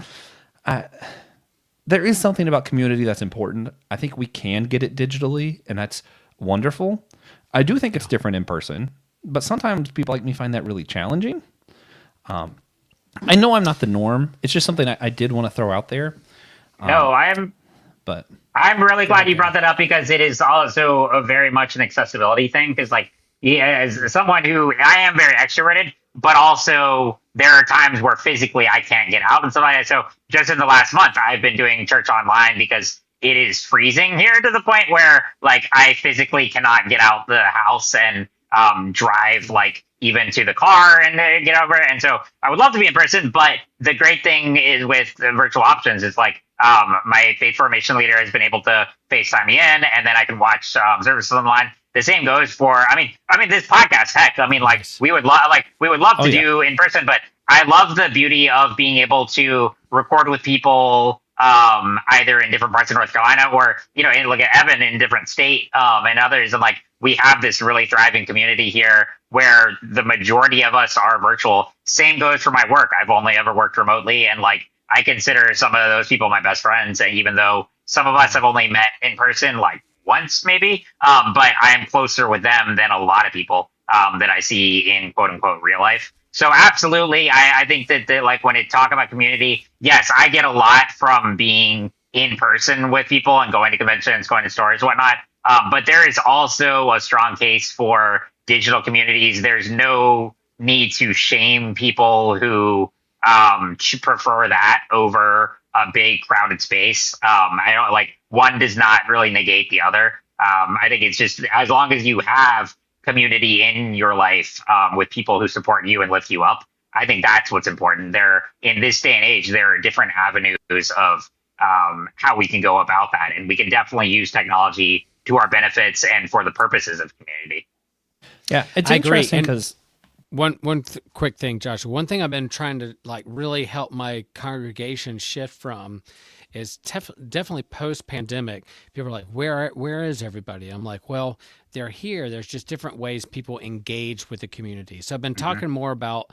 there is something about community that's important. I think we can get it digitally, and that's wonderful. I do think it's different in person, but sometimes people like me find that really challenging. I know I'm not the norm. It's just something I did want to throw out there. No, I'm really glad you brought that up, because it is also a very much an accessibility thing. Because as someone who I am very extroverted, but also there are times where physically I can't get out and stuff like that. So just in the last month, I've been doing church online because it is freezing here to the point where I physically cannot get out the house and drive even to the car and get over it. And so I would love to be in person, but the great thing is with the virtual options, it's my faith formation leader has been able to FaceTime me in, and then I can watch services online. The same goes for, I mean, this podcast. Heck, we would love to do in person, but I love the beauty of being able to record with people, either in different parts of North Carolina or look at Evan in different state, and others, and we have this really thriving community here where the majority of us are virtual. Same goes for my work. I've only ever worked remotely, and I consider some of those people my best friends, and even though some of us have only met in person once maybe, but I am closer with them than a lot of people that I see in quote unquote real life. So absolutely, I think that when it talk about community, yes, I get a lot from being in person with people and going to conventions, going to stores, whatnot. But there is also a strong case for digital communities. There's no need to shame people who prefer that over a big crowded space. I don't one does not really negate the other. I think it's just as long as you have community in your life with people who support you and lift you up, I think that's what's important. There, in this day and age, there are different avenues of how we can go about that, and we can definitely use technology to our benefits and for the purposes of community. Yeah, it's interesting because quick thing, Josh. One thing I've been trying to really help my congregation shift from is definitely post-pandemic. People are where is everybody? I'm well, they're here. There's just different ways people engage with the community. So I've been talking more about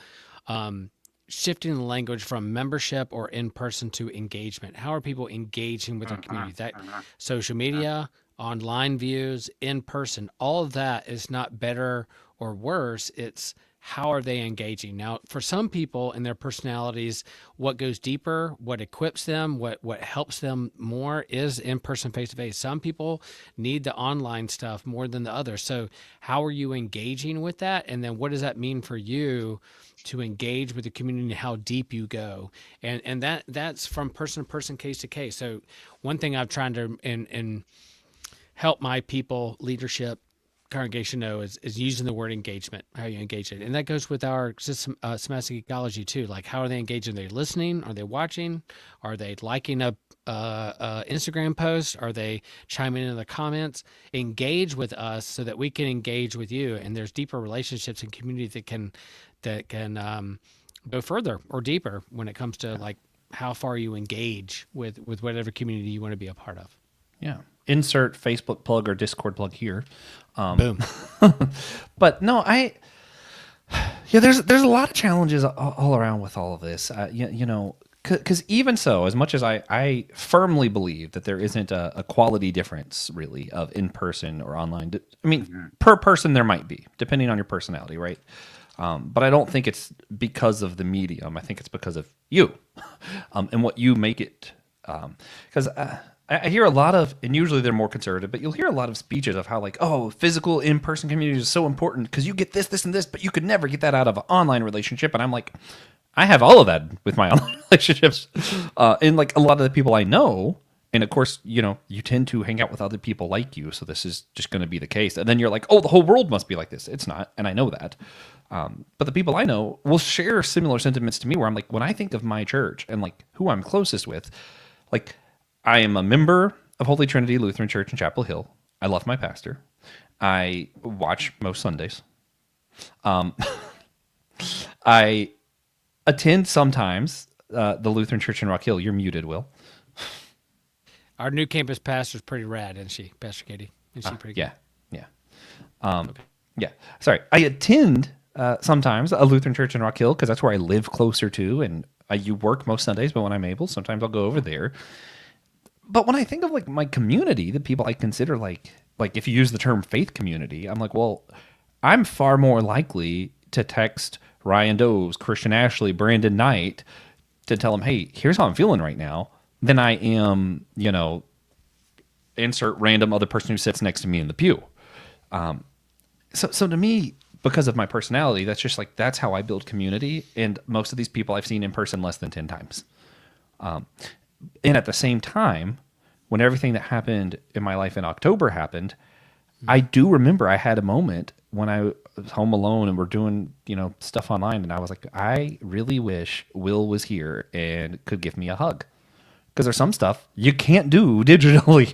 shifting the language from membership or in person to engagement. How are people engaging with our community? That social media, online views, in person, all of that is not better or worse. It's how are they engaging? Now, for some people and their personalities, what goes deeper, what equips them, what helps them more is in person, face to face. Some people need the online stuff more than the others. So, how are you engaging with that? And then, what does that mean for you to engage with the community? How deep you go, and that's from person to person, case to case. So, one thing I'm trying to and help my people leadership congregation know is using the word engagement, how you engage it. And that goes with our semantic ecology too. Like, how are they engaging? Are they listening? Are they watching? Are they liking a Instagram post? Are they chiming in the comments? Engage with us so that we can engage with you. And there's deeper relationships and community that can go further or deeper when it comes to like how far you engage with whatever community you want to be a part of. Yeah. Insert Facebook plug or Discord plug here. Boom. But no, there's a lot of challenges all around with all of this. Because even so, as much as I firmly believe that there isn't a quality difference really of in person or online. I mean, per person there might be, depending on your personality, right? But I don't think it's because of the medium. I think it's because of you and what you make it. Because I hear a lot of, and usually they're more conservative, but you'll hear a lot of speeches of how like, oh, physical in-person community is so important because you get this, this, and this, but you could never get that out of an online relationship. And I'm like, I have all of that with my online relationships. And like a lot of the people I know, and of course, you tend to hang out with other people like you. So this is just going to be the case. And then you're like, oh, the whole world must be like this. It's not. And I know that. But the people I know will share similar sentiments to me where I'm like, when I think of my church and like who I'm closest with, like, I am a member of Holy Trinity Lutheran Church in Chapel Hill. I love my pastor. I watch most Sundays. I attend sometimes the Lutheran Church in Rock Hill. You're muted, Will. Our new campus pastor's pretty rad, isn't she, Pastor Katie? Isn't she pretty good? Yeah. Yeah. Sorry. I attend sometimes a Lutheran Church in Rock Hill because that's where I live closer to, and you work most Sundays, but when I'm able, sometimes I'll go over there. But when I think of like my community, the people I consider like if you use the term faith community, I'm like, well, I'm far more likely to text Ryan Doves, Christian Ashley, Brandon Knight to tell them, hey, here's how I'm feeling right now, than I am, insert random other person who sits next to me in the pew. So to me, because of my personality, that's just like, that's how I build community. And most of these people I've seen in person less than 10 times. And at the same time, when everything that happened in my life in October happened, I do remember I had a moment when I was home alone and we're doing, stuff online. And I was like, I really wish Will was here and could give me a hug. Because there's some stuff you can't do digitally.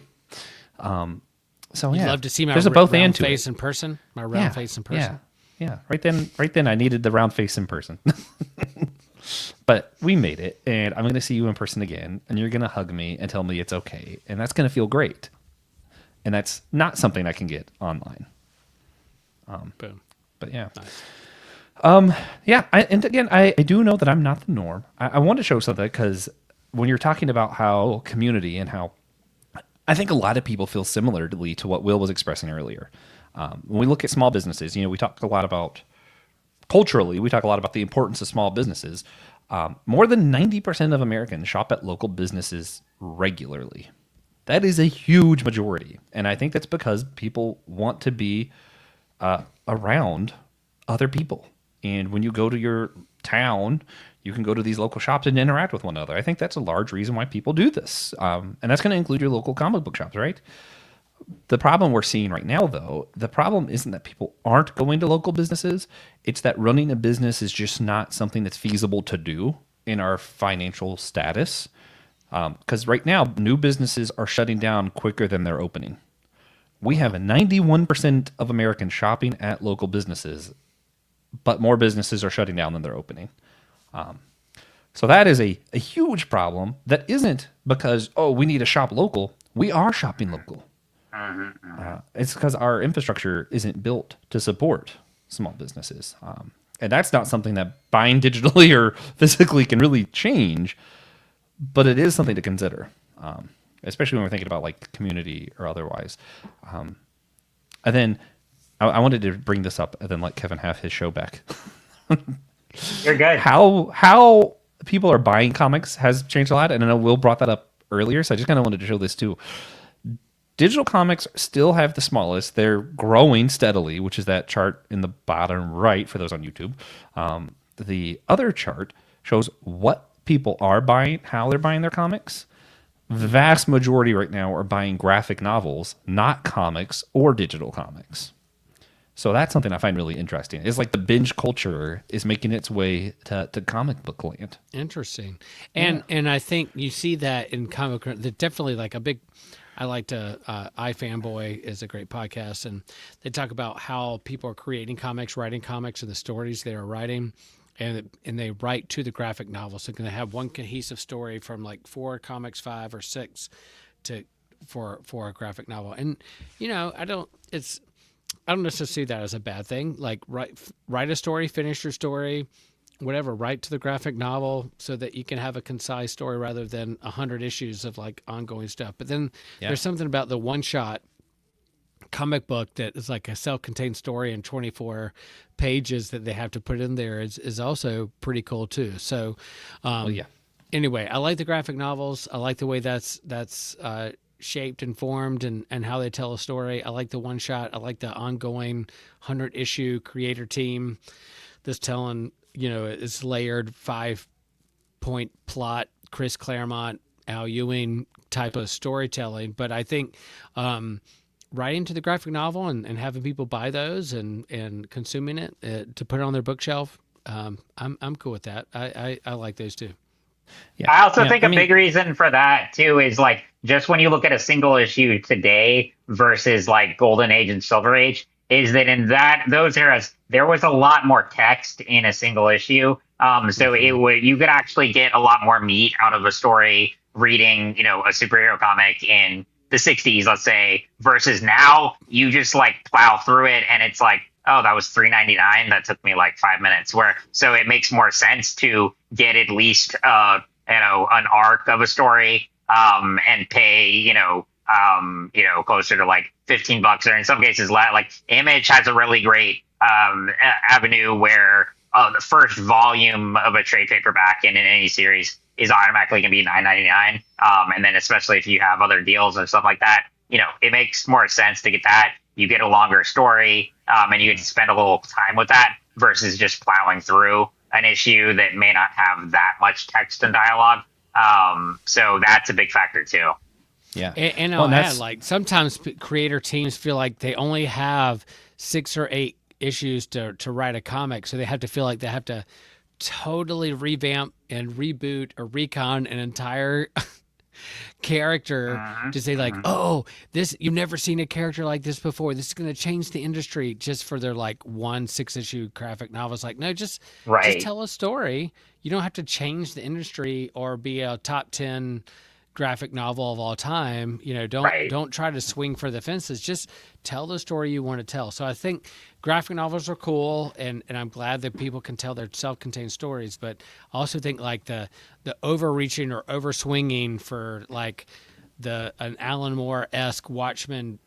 So You'd yeah, love to see my there's a both round and to face it. in person. My round face in person. Yeah. Right then, I needed the round face in person. But we made it, and I'm going to see you in person again, and you're going to hug me and tell me it's okay, and that's going to feel great. And that's not something I can get online. Boom. But yeah. Nice. Yeah, and again, I do know that I'm not the norm. I want to show something because when you're talking about how community and how I think a lot of people feel similarly to what Will was expressing earlier. When we look at small businesses, we talk a lot about culturally, we talk a lot about the importance of small businesses. More than 90% of Americans shop at local businesses regularly. That is a huge majority. And I think that's because people want to be around other people. And when you go to your town, you can go to these local shops and interact with one another. I think that's a large reason why people do this. And that's going to include your local comic book shops, right? The problem we're seeing right now, though, the problem isn't that people aren't going to local businesses. It's that running a business is just not something that's feasible to do in our financial status. Because right now, new businesses are shutting down quicker than they're opening. We have a 91% of Americans shopping at local businesses, but more businesses are shutting down than they're opening. So that is a huge problem that isn't because, we need to shop local. We are shopping local. It's because our infrastructure isn't built to support small businesses. And that's not something that buying digitally or physically can really change, but it is something to consider, especially when we're thinking about like community or otherwise. And then I wanted to bring this up and then let Kevin have his show back. You're good. How people are buying comics has changed a lot, and I know Will brought that up earlier, so I just kind of wanted to show this too. Digital comics still have the smallest. They're growing steadily, which is that chart in the bottom right for those on YouTube. The other chart shows what people are buying, how they're buying their comics. The vast majority right now are buying graphic novels, not comics or digital comics. So that's something I find really interesting. It's like the binge culture is making its way to comic book land. Interesting. And I think you see that in comic, definitely like a big, I like to, iFanboy is a great podcast, and they talk about how people are creating comics, writing comics, and the stories they are writing. And they write to the graphic novel. So can they have one cohesive story from like 4 comics, 5 or 6 for a graphic novel. And, I don't necessarily see that as a bad thing. Like write a story, finish your story, whatever, write to the graphic novel so that you can have a concise story rather than 100 issues of like ongoing stuff. But then there's something about the one shot comic book that is like a self-contained story in 24 pages that they have to put in there is also pretty cool too. So, anyway, I like the graphic novels. I like the way that's shaped and formed and how they tell a story. I like the one shot. I like the ongoing 100 issue creator team that's telling, it's layered 5-point plot, Chris Claremont, Al Ewing type of storytelling. But I think, writing to the graphic novel and having people buy those and consuming it to put it on their bookshelf, I'm cool with that. I like those too. Yeah. I also think a big reason for that too is like just when you look at a single issue today versus like Golden Age and Silver Age, is that in those eras there was a lot more text in a single issue. So you could actually get a lot more meat out of a story reading, a superhero comic in the 60s, let's say, versus now you just like plow through it and it's like, oh, that was $3.99. That took me like 5 minutes. So it makes more sense to get at least an arc of a story and pay closer to like $15, or in some cases like Image has a really great avenue where the first volume of a trade paperback in any series is automatically going to be $9.99. And then especially if you have other deals and stuff like that, it makes more sense to get that. You get a longer story and you get to spend a little time with that versus just plowing through an issue that may not have that much text and dialogue. So that's a big factor too. Yeah. And I'll add, like, sometimes creator teams feel like they only have 6 or 8 issues to write a comic. So they have to feel like they have to totally revamp and reboot or recon an entire character to say like, oh, this, you've never seen a character like this before. This is going to change the industry just for their like 1 6-issue graphic novel. It's like, no, just tell a story. You don't have to change the industry or be a top 10 graphic novel of all time. Don't try to swing for the fences. Just tell the story you want to tell. So I think graphic novels are cool, and I'm glad that people can tell their self-contained stories. But I also think like the overreaching or overswinging for like an Alan Moore-esque Watchmen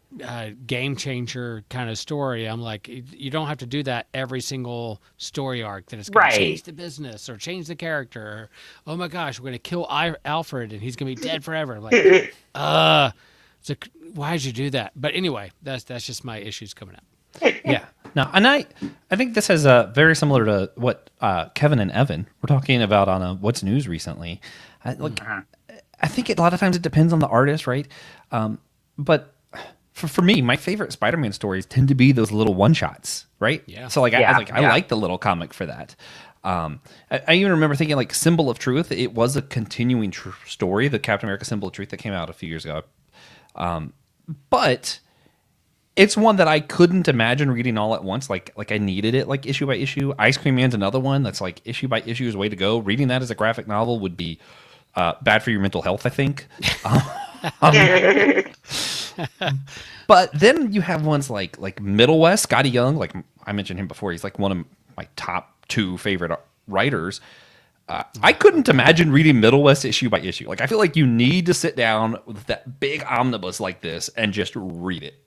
game changer kind of story. I'm like, you don't have to do that every single story arc that it's going to change the business or change the character. Or, oh my gosh, we're going to kill Alfred and he's going to be dead forever. Like, so why'd you do that? But anyway, that's just my issues coming up. Yeah. No, and I think this is very similar to what Kevin and Evan were talking about on What's News recently. I think a lot of times it depends on the artist, right? But for me, my favorite Spider-Man stories tend to be those little one-shots, right? Yeah. So I like the little comic for that. I even remember thinking like Symbol of Truth. It was a continuing story, the Captain America Symbol of Truth that came out a few years ago. But it's one that I couldn't imagine reading all at once. Like I needed it like issue by issue. Ice Cream Man's another one that's like issue by issue is the way to go. Reading that as a graphic novel would be bad for your mental health, I think. But then you have ones like Middle West, Scotty Young. Like I mentioned him before, he's like one of my top 2 favorite writers. I couldn't imagine reading Middle West issue by issue. Like I feel like you need to sit down with that big omnibus like this and just read it.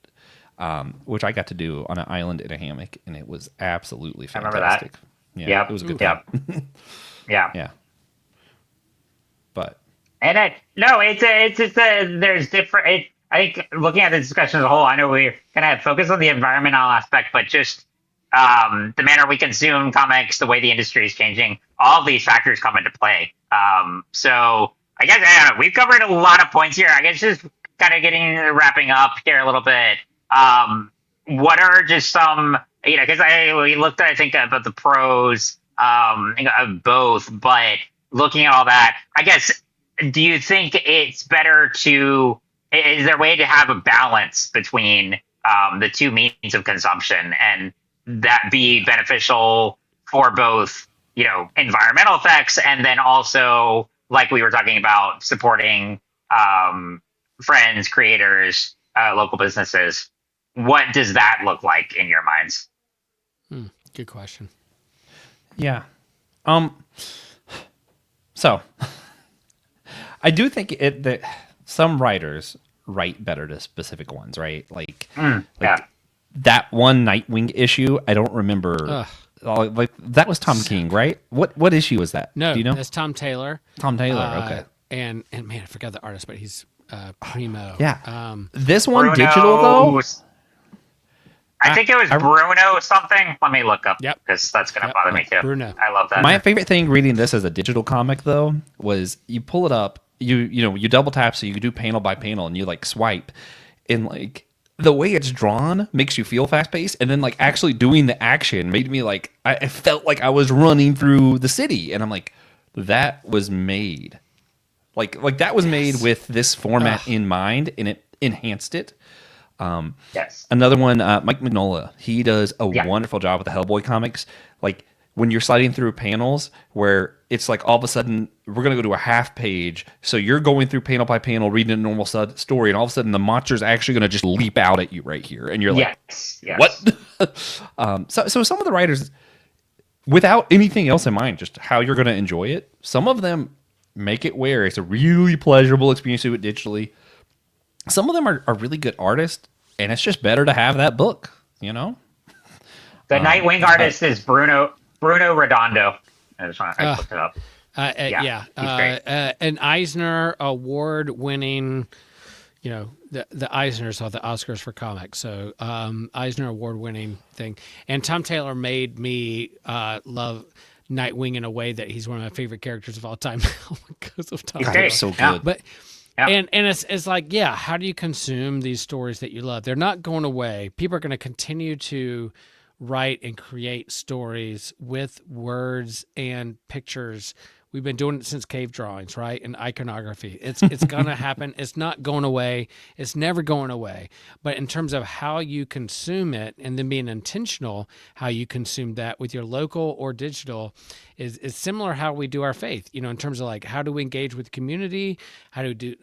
Which I got to do on an island in a hammock, and it was absolutely fantastic. I remember that. Yeah, it was a good Yep. thing. Yeah. Yeah, but And no, there's different. I think looking at the discussion as a whole, I know we're gonna have focus on the environmental aspect, but just the manner we consume comics, the way the industry is changing, all of these factors come into play. So I guess I don't know, we've covered a lot of points here. I guess just kind of wrapping up here a little bit. What are just some, because we looked at, I think, about the pros of both, but looking at all that, I guess, do you think it's better to, is there a way to have a balance between the two means of consumption and that be beneficial for both, environmental effects and then also, like we were talking about, supporting friends, creators, local businesses? What does that look like in your minds? Good question. yeah. So I do think that some writers write better to specific ones, right? Like Yeah. that one Nightwing issue. I don't remember. Ugh. Like that was Tom King, right? What issue was that? No, Do you know? that's Tom Taylor. Tom Taylor. Okay. And man, I forgot the artist, but he's primo. Yeah. This one Bruno, digital though. I think it was Bruno something. Let me look up. Yep. Because that's going to bother me too. Bruno. I love that. My favorite thing reading this as a digital comic though was you pull it up, you double tap so you can do panel by panel and you like swipe, and like the way it's drawn makes you feel fast paced, and then like actually doing the action made me like I felt like I was running through the city, and I'm like, that was made like that was made with this format in mind, and it enhanced it. Yes. Another one, Mike Mignola, he does a wonderful job with the Hellboy comics. Like when you're sliding through panels where it's like all of a sudden we're going to go to a half page. So you're going through panel by panel, reading a normal story. And all of a sudden the monster's actually going to just leap out at you right here. And you're like, yes. what? So some of the writers, without anything else in mind, just how you're going to enjoy it, some of them make it where it's a really pleasurable experience to do it digitally. Some of them are really good artists, and it's just better to have that book, The Nightwing artist is Bruno Redondo. I looked it up. He's great. An Eisner Award-winning, the Eisners are the Oscars for comics, so Eisner Award-winning thing. And Tom Taylor made me love Nightwing in a way that he's one of my favorite characters of all time now because of Tom Taylor. So good. Yeah. But Yeah. and it's like, how do you consume these stories that you love? They're not going away. People are going to continue to write and create stories with words and pictures. We've been doing it since cave drawings, right? And iconography. It's going to happen. It's not going away. It's never going away. But in terms of how you consume it and then being intentional, how you consume that with your local or digital is similar how we do our faith, in terms of like, how do we engage with community? How do we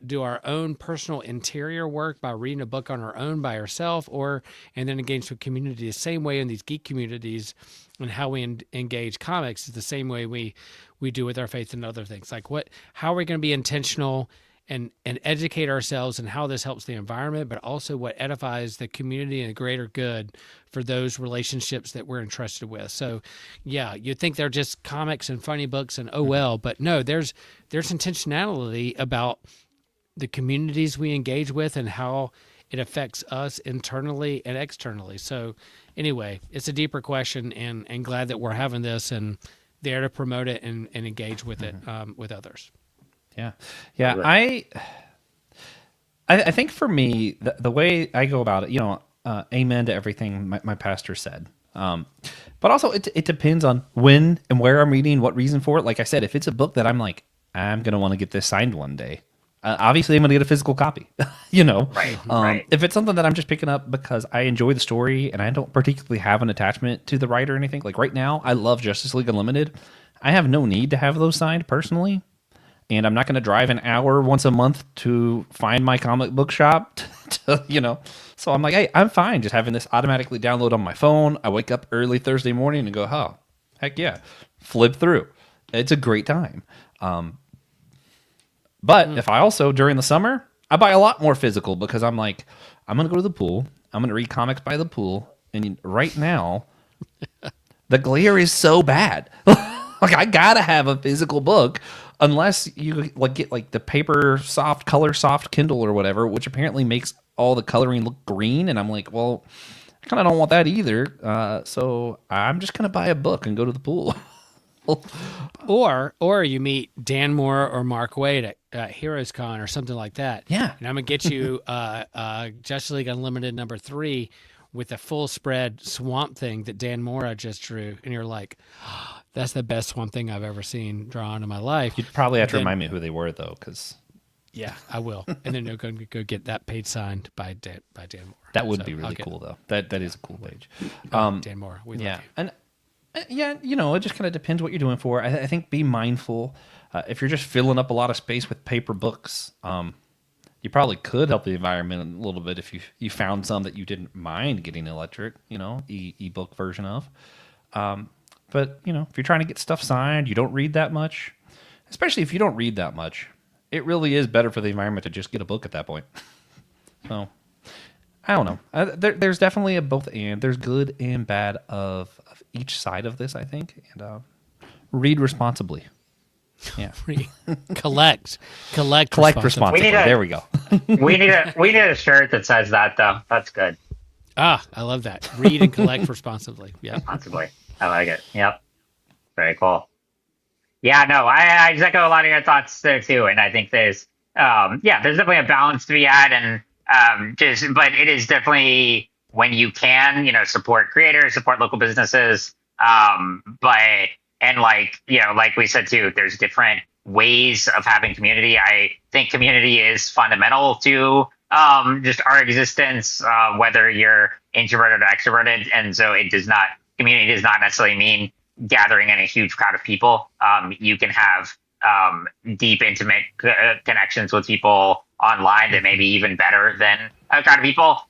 do our own personal interior work by reading a book on our own by ourselves, and then engage with community the same way in these geek communities, and how we engage comics is the same way we do with our faith and other things. Like how are we going to be intentional and educate ourselves and how this helps the environment, but also what edifies the community and the greater good for those relationships that we're entrusted with. So you'd think they're just comics and funny books and but no, there's intentionality about the communities we engage with and how it affects us internally and externally. So anyway, it's a deeper question, and glad that we're having this and there to promote it and engage with it with others. Yeah. I think for me, the way I go about it, amen to everything my pastor said. But also it depends on when and where I'm reading, what reason for it. Like I said, if it's a book that I'm like, I'm going to want to get this signed one day, obviously I'm going to get a physical copy, Right. If it's something that I'm just picking up because I enjoy the story and I don't particularly have an attachment to the writer or anything, like right now, I love Justice League Unlimited. I have no need to have those signed personally. And I'm not going to drive an hour once a month to find my comic book shop, So I'm like, hey, I'm fine just having this automatically download on my phone. I wake up early Thursday morning and go, oh, heck yeah, flip through. It's a great time. But if I also, during the summer, I buy a lot more physical because I'm like, I'm going to go to the pool. I'm going to read comics by the pool. And right now, The glare is so bad. Like I gotta have a physical book, unless you like get like the paper soft, color soft Kindle or whatever, which apparently makes all the coloring look green. And I'm like, well, I kind of don't want that either. So I'm just gonna buy a book and go to the pool. Or you meet Dan Moore or Mark Waid at Heroes Con or something like that. Yeah. And I'm gonna get you Justice League Unlimited #3 with a full spread Swamp Thing that Dan Mora just drew, and you're like, oh, that's the best Swamp Thing I've ever seen drawn in my life. You'd probably have to remind me who they were though, because yeah, I will. And then you're going to go get that page signed by Dan Moore. that would be really cool though. That is a cool page. Dan Moore, we love you. And yeah, it just kind of depends what you're doing for. I think be mindful. If you're just filling up a lot of space with paper books, you probably could help the environment a little bit if you found some that you didn't mind getting electric, ebook version of. But if you're trying to get stuff signed, you don't read that much, especially if you don't read that much, it really is better for the environment to just get a book at that point. So I don't know. There's definitely a both and. There's good and bad of each side of this, I think. And read responsibly. Yeah. Collect responsibly. There we go. we need a shirt that says that though. That's good. Ah, I love that. Read and collect responsibly. Yeah. Responsibly. I like it. Yep. Very cool. Yeah, no, I just echo a lot of your thoughts there too. And I think there's definitely a balance to be had, and but it is definitely when you can, support creators, support local businesses. Like we said too, there's different ways of having community. I think community is fundamental to just our existence, whether you're introverted or extroverted. And so community does not necessarily mean gathering in a huge crowd of people. You can have deep, intimate connections with people online that may be even better than a crowd of people.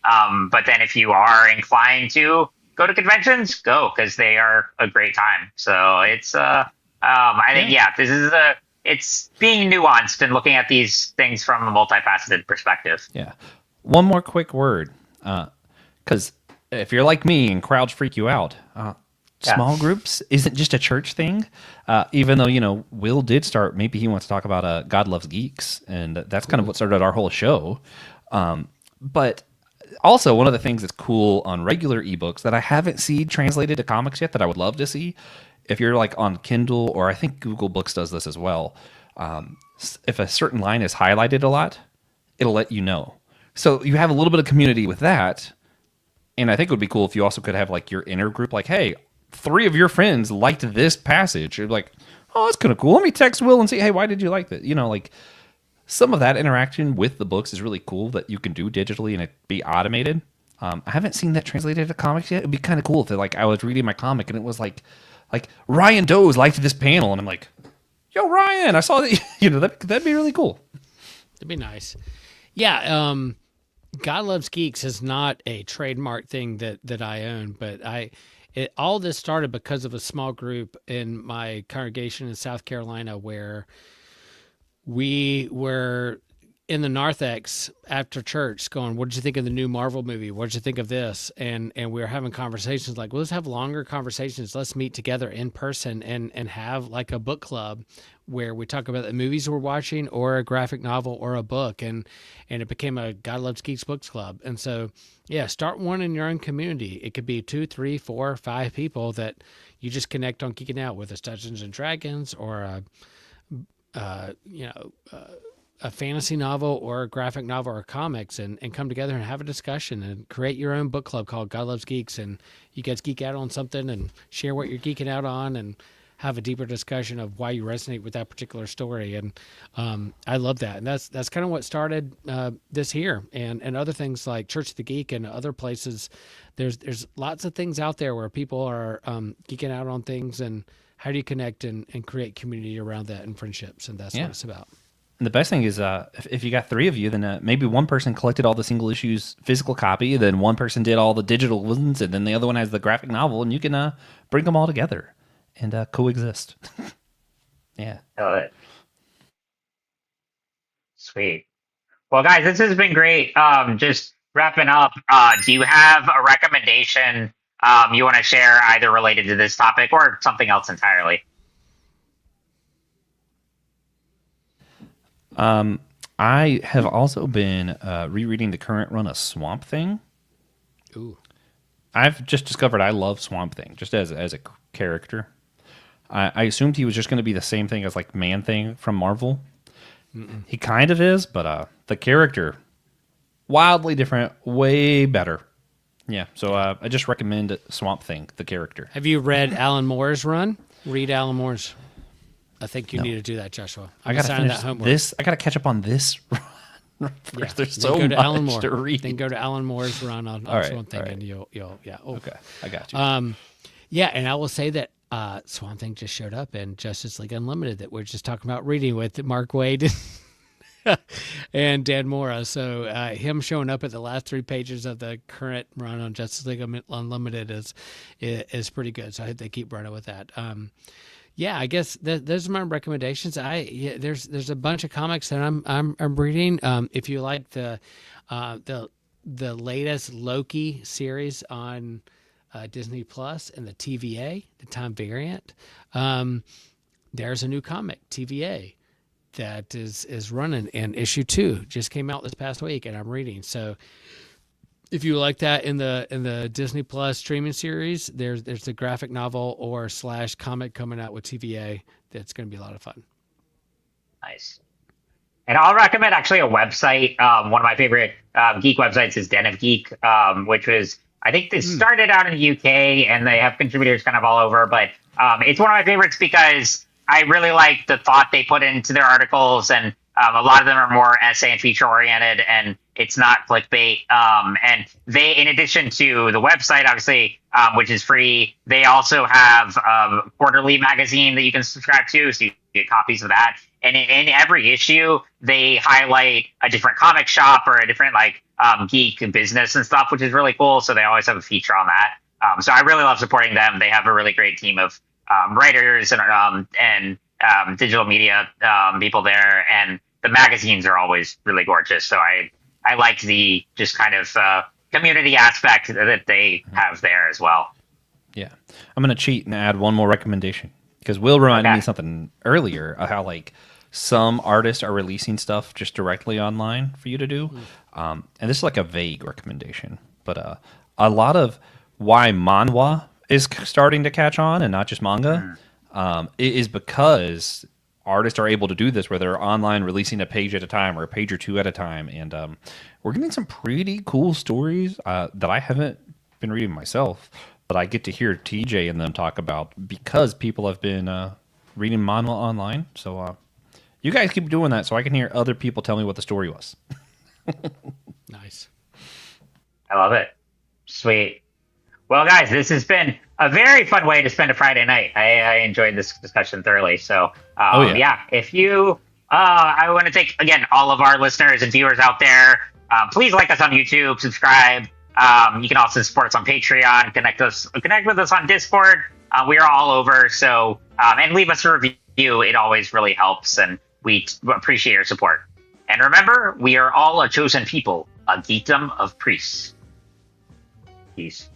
But then if you are inclined to go to conventions, go, because they are a great time. So it's, I think, it's being nuanced and looking at these things from a multifaceted perspective. Yeah. One more quick word, because if you're like me and crowds freak you out, small groups isn't just a church thing. Even though, Will did start, maybe he wants to talk about God Loves Geeks, and that's kind of what started our whole show. But also, one of the things that's cool on regular ebooks that I haven't seen translated to comics yet that I would love to see, if you're like on Kindle, or I think Google Books does this as well, if a certain line is highlighted a lot, it'll let you know. So you have a little bit of community with that. And I think it would be cool if you also could have like your inner group, like, hey, 3 of your friends liked this passage. You're like, oh, that's kind of cool. Let me text Will and see, hey, why did you like that? Like some of that interaction with the books is really cool that you can do digitally and it be automated. I haven't seen that translated to comics yet. It'd be kind of cool if I was reading my comic and it was like Ryan Doe's liked this panel, and I'm like, yo, Ryan, I saw that. That'd be really cool. That'd be nice. Yeah. God Loves Geeks is not a trademark thing that I own, but all this started because of a small group in my congregation in South Carolina where we were in the narthex after church going, what did you think of the new Marvel movie? What did you think of this? And we were having conversations like, well, let's have longer conversations. Let's meet together in person and have like a book club where we talk about the movies we're watching or a graphic novel or a book. And it became a God Loves Geeks Books Club. And so, yeah, start one in your own community. It could be 2, 3, 4, 5 people that you just connect on Geeking Out, with. It's Dungeons and Dragons or a fantasy novel or a graphic novel or comics, and come together and have a discussion and create your own book club called God Loves Geeks. And you guys geek out on something and share what you're geeking out on and have a deeper discussion of why you resonate with that particular story. And I love that. And that's kind of what started this here, and other things like Church of the Geek and other places. There's lots of things out there where people are geeking out on things, and how do you connect and create community around that and friendships? And that's what it's about. And the best thing is, if you got 3 of you, then maybe one person collected all the single issues physical copy, then one person did all the digital ones, and then the other one has the graphic novel, and you can bring them all together and coexist. Yeah. I love it. Sweet. Well, guys, this has been great. Just wrapping up, do you have a recommendation you want to share, either related to this topic or something else entirely. I have also been rereading the current run of Swamp Thing. Ooh. I've just discovered I love Swamp Thing just as a character. I assumed he was just going to be the same thing as like Man Thing from Marvel. Mm-mm. He kind of is, but the character wildly different, way better. Yeah, so I just recommend Swamp Thing, the character. Have you read Alan Moore's run? Read Alan Moore's. I think you need to do that, Joshua. I got to finish this. I got to catch up on this run. Yeah. There's so much to read. Then go to Alan Moore's run on Swamp Thing, and you'll yeah. Oh. Okay, I got you. Yeah, and I will say that Swamp Thing just showed up in Justice League Unlimited that we're just talking about reading with Mark Waid and Dan Mora. So him showing up at the last 3 pages of the current run on Justice League Unlimited is pretty good. So I hope they keep running with that. Yeah, I guess those are my recommendations. There's a bunch of comics that I'm reading. If you like the latest Loki series on Disney Plus and the TVA, the Time Variant, there's a new comic, TVA, that is running, and issue 2 just came out this past week, and I'm reading. So if you like that in the Disney Plus streaming series, there's the graphic novel or / comic coming out with TVA that's going to be a lot of fun. Nice. And I'll recommend actually a website. One of my favorite geek websites is Den of Geek, which was, I think they started out in the UK and they have contributors kind of all over, but it's one of my favorites because I really like the thought they put into their articles, and a lot of them are more essay and feature oriented, and it's not clickbait. And they, in addition to the website, obviously, which is free, they also have a quarterly magazine that you can subscribe to, so you get copies of that. And in every issue, they highlight a different comic shop or a different geek business and stuff, which is really cool. So they always have a feature on that. So I really love supporting them. They have a really great team of writers and digital media people there, and the magazines are always really gorgeous. So I like the just kind of community aspect that they have there as well. Yeah, I'm gonna cheat and add one more recommendation because Will reminded me of something earlier of how some artists are releasing stuff just directly online for you to do, and this is like a vague recommendation, but a lot of why manhwa is starting to catch on and not just manga is because artists are able to do this where they're online releasing a page at a time or a page or 2 at a time, and we're getting some pretty cool stories that I haven't been reading myself, but I get to hear TJ and them talk about because people have been reading manhwa online. So you guys keep doing that so I can hear other people tell me what the story was. Nice. I love it. Sweet. Well, guys, this has been a very fun way to spend a Friday night. I enjoyed this discussion thoroughly. So, if you, I want to thank, again, all of our listeners and viewers out there. Please like us on YouTube, subscribe. You can also support us on Patreon, connect with us on Discord. We are all over. So, and leave us a review. It always really helps, and we appreciate your support. And remember, we are all a chosen people, a geekdom of priests. Peace.